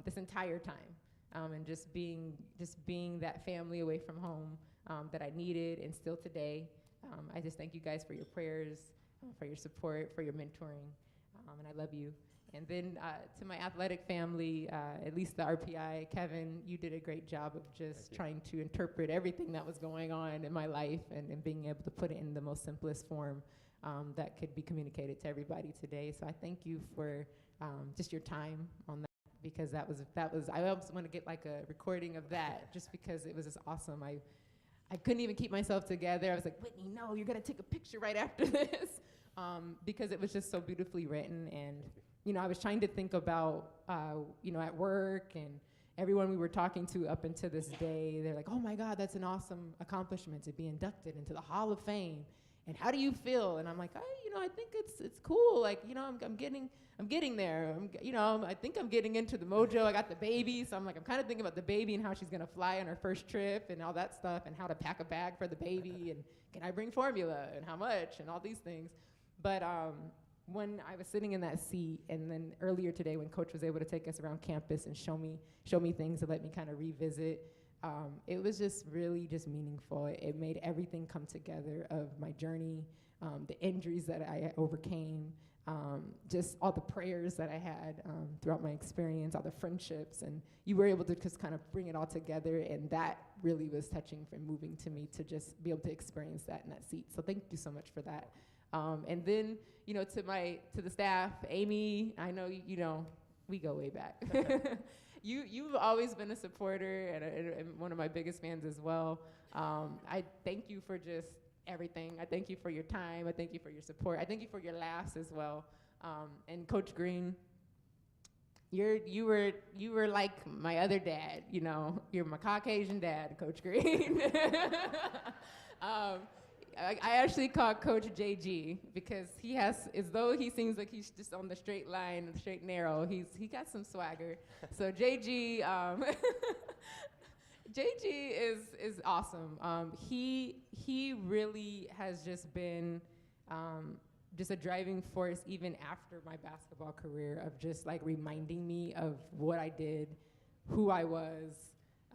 this entire time, and just being that family away from home that I needed and still today. I just thank you guys for your prayers, for your support, for your mentoring, and I love you. And then to my athletic family, at least the RPI, Kevin, you did a great job of just trying to interpret everything that was going on in my life and being able to put it in the most simplest form that could be communicated to everybody today. So I thank you for just your time on that, because that was I also want to get like a recording of that just because it was just awesome. I couldn't even keep myself together. I was like, Whitney, no, you're gonna take a picture right after this, because it was just so beautifully written. And I was trying to think about, at work and everyone we were talking to up until this day, they're like, oh my God, that's an awesome accomplishment to be inducted into the Hall of Fame. And how do you feel? And I'm like, I think it's cool. Like, I'm getting there. I think I'm getting into the mojo. I got the baby. So I'm kind of thinking about the baby and how she's going to fly on her first trip and all that stuff and how to pack a bag for the baby and can I bring formula and how much and all these things. But, when I was sitting in that seat, and then earlier today when Coach was able to take us around campus and show me things to let me kind of revisit, it was just really just meaningful. It made everything come together of my journey, the injuries that I overcame, just all the prayers that I had throughout my experience, all the friendships, and you were able to just kind of bring it all together, and that really was touching and moving to me to just be able to experience that in that seat. So thank you so much for that. And then, to the staff, Amy, I know, we go way back. You've always been a supporter and one of my biggest fans as well. I thank you for just everything. I thank you for your time. I thank you for your support. I thank you for your laughs as well. And Coach Green, you were like my other dad, You're my Caucasian dad, Coach Green. I actually call Coach JG because as though he seems like he's just on the straight line, the straight and narrow, he got some swagger. So JG, JG is awesome. He really has just been just a driving force even after my basketball career of just like reminding me of what I did, who I was,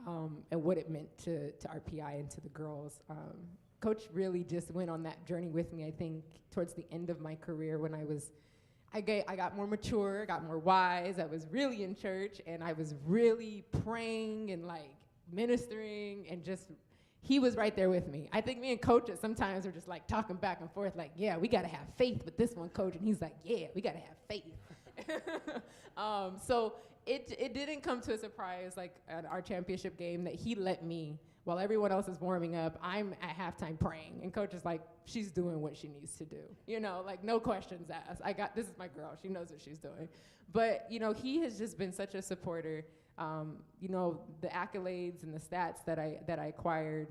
and what it meant to RPI and to the girls. Coach really just went on that journey with me, I think, towards the end of my career when I got more mature, got more wise, I was really in church, and I was really praying and like ministering, and just, he was right there with me. I think me and Coach sometimes are just like talking back and forth like, yeah, we gotta have faith with this one, Coach, and he's like, yeah, we gotta have faith. So it didn't come to a surprise like at our championship game that he let me, while everyone else is warming up, I'm at halftime praying, and Coach is like, she's doing what she needs to do. Like no questions asked. This is my girl, she knows what she's doing. But, he has just been such a supporter. The accolades and the stats that I acquired,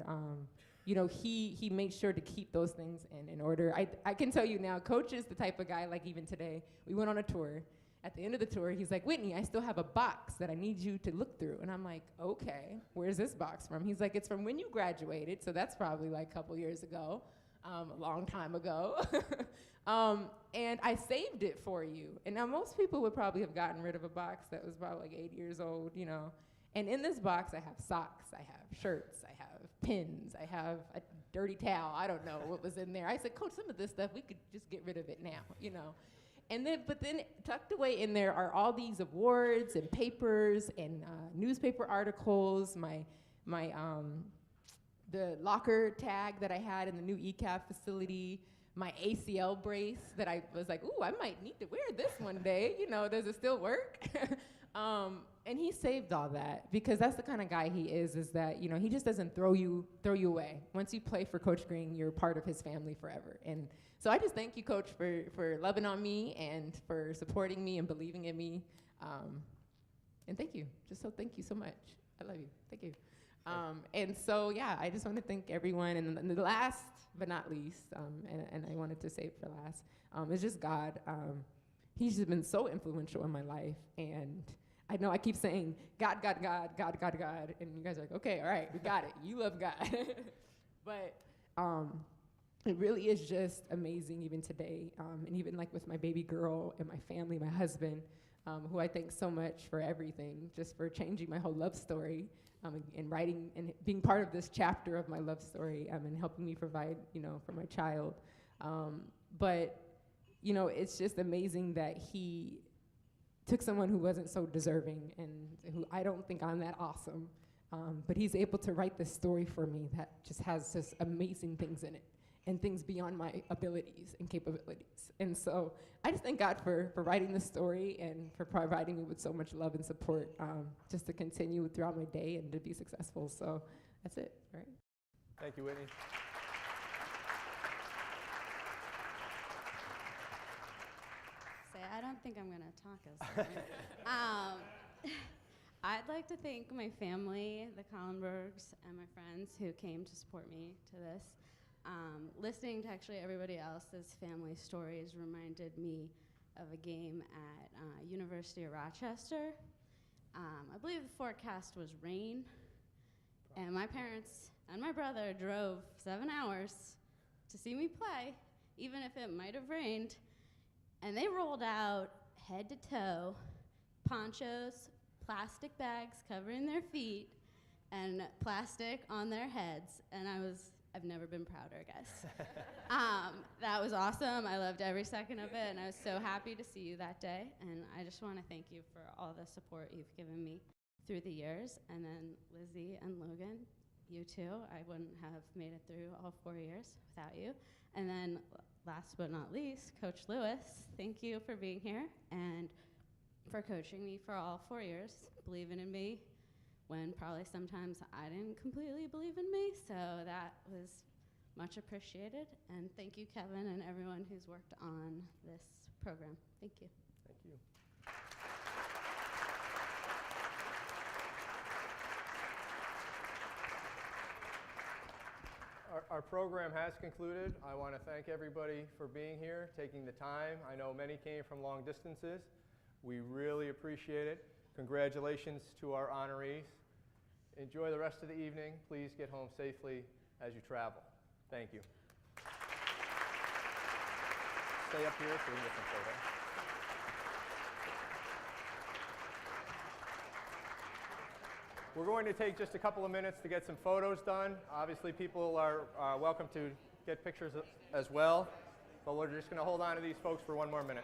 he made sure to keep those things in order. I can tell you now, Coach is the type of guy, like even today, we went on a tour. At the end of the tour, he's like, Whitney, I still have a box that I need you to look through. And I'm like, okay, where's this box from? He's like, it's from when you graduated, so that's probably like a couple years ago. a long time ago. And I saved it for you. And now most people would probably have gotten rid of a box that was about like 8 years old, you know. And in this box, I have socks, I have shirts, I have pins, I have a dirty towel. I don't know what was in there. I said, Coach, some of this stuff, we could just get rid of it now, you know. And then, but then tucked away in there are all these awards and papers and newspaper articles, the locker tag that I had in the new ECAP facility, my ACL brace that I was like, ooh, I might need to wear this one day. You know, does it still work? And he saved all that because that's the kind of guy he is that, you know, he just doesn't throw you away. Once you play for Coach Green, you're part of his family forever. And so I just thank you, Coach, for loving on me and for supporting me and believing in me. And thank you. Thank you so much. I love you. Thank you. And so, yeah, I just want to thank everyone. And the last but not least, and I wanted to say it for last, is just God. He's just been so influential in my life. And I know I keep saying, God, God, God, God, God, God. And you guys are like, okay, all right, we got it. You love God. But it really is just amazing even today. And even like with my baby girl and my family, my husband, who I thank so much for everything, just for changing my whole love story. And writing and being part of this chapter of my love story and helping me provide, you know, for my child. But, you know, it's just amazing that he took someone who wasn't so deserving and who I don't think I'm that awesome. But he's able to write this story for me that just has just amazing things in it and things beyond my abilities and capabilities. And so I just thank God for writing this story and for providing me with so much love and support just to continue throughout my day and to be successful. So that's it, all right? Thank you, Whitney. I don't think I'm going to talk as long. I'd like to thank my family, the Collenbergs, and my friends who came to support me to this. Listening to actually everybody else's family stories reminded me of a game at University of Rochester. I believe the forecast was rain, and my parents and my brother drove 7 hours to see me play, even if it might have rained. And they rolled out head to toe, ponchos, plastic bags covering their feet, and plastic on their heads. And I've never been prouder, guys. That was awesome. I loved every second of it, and I was so happy to see you that day. And I just want to thank you for all the support you've given me through the years. And then Lizzie and Logan, you too. I wouldn't have made it through all 4 years without you. And then last but not least, Coach Lewis, thank you for being here and for coaching me for all 4 years, believing in me when probably sometimes I didn't completely believe in me. So that was much appreciated. And thank you, Kevin, and everyone who's worked on this program. Thank you. Thank you. Our program has concluded. I want to thank everybody for being here, taking the time. I know many came from long distances. We really appreciate it. Congratulations to our honorees. Enjoy the rest of the evening. Please get home safely as you travel. Thank you. Stay up here so we can get some photos. We're going to take just a couple of minutes to get some photos done. Obviously, people are welcome to get pictures as well, but we're just going to hold on to these folks for one more minute.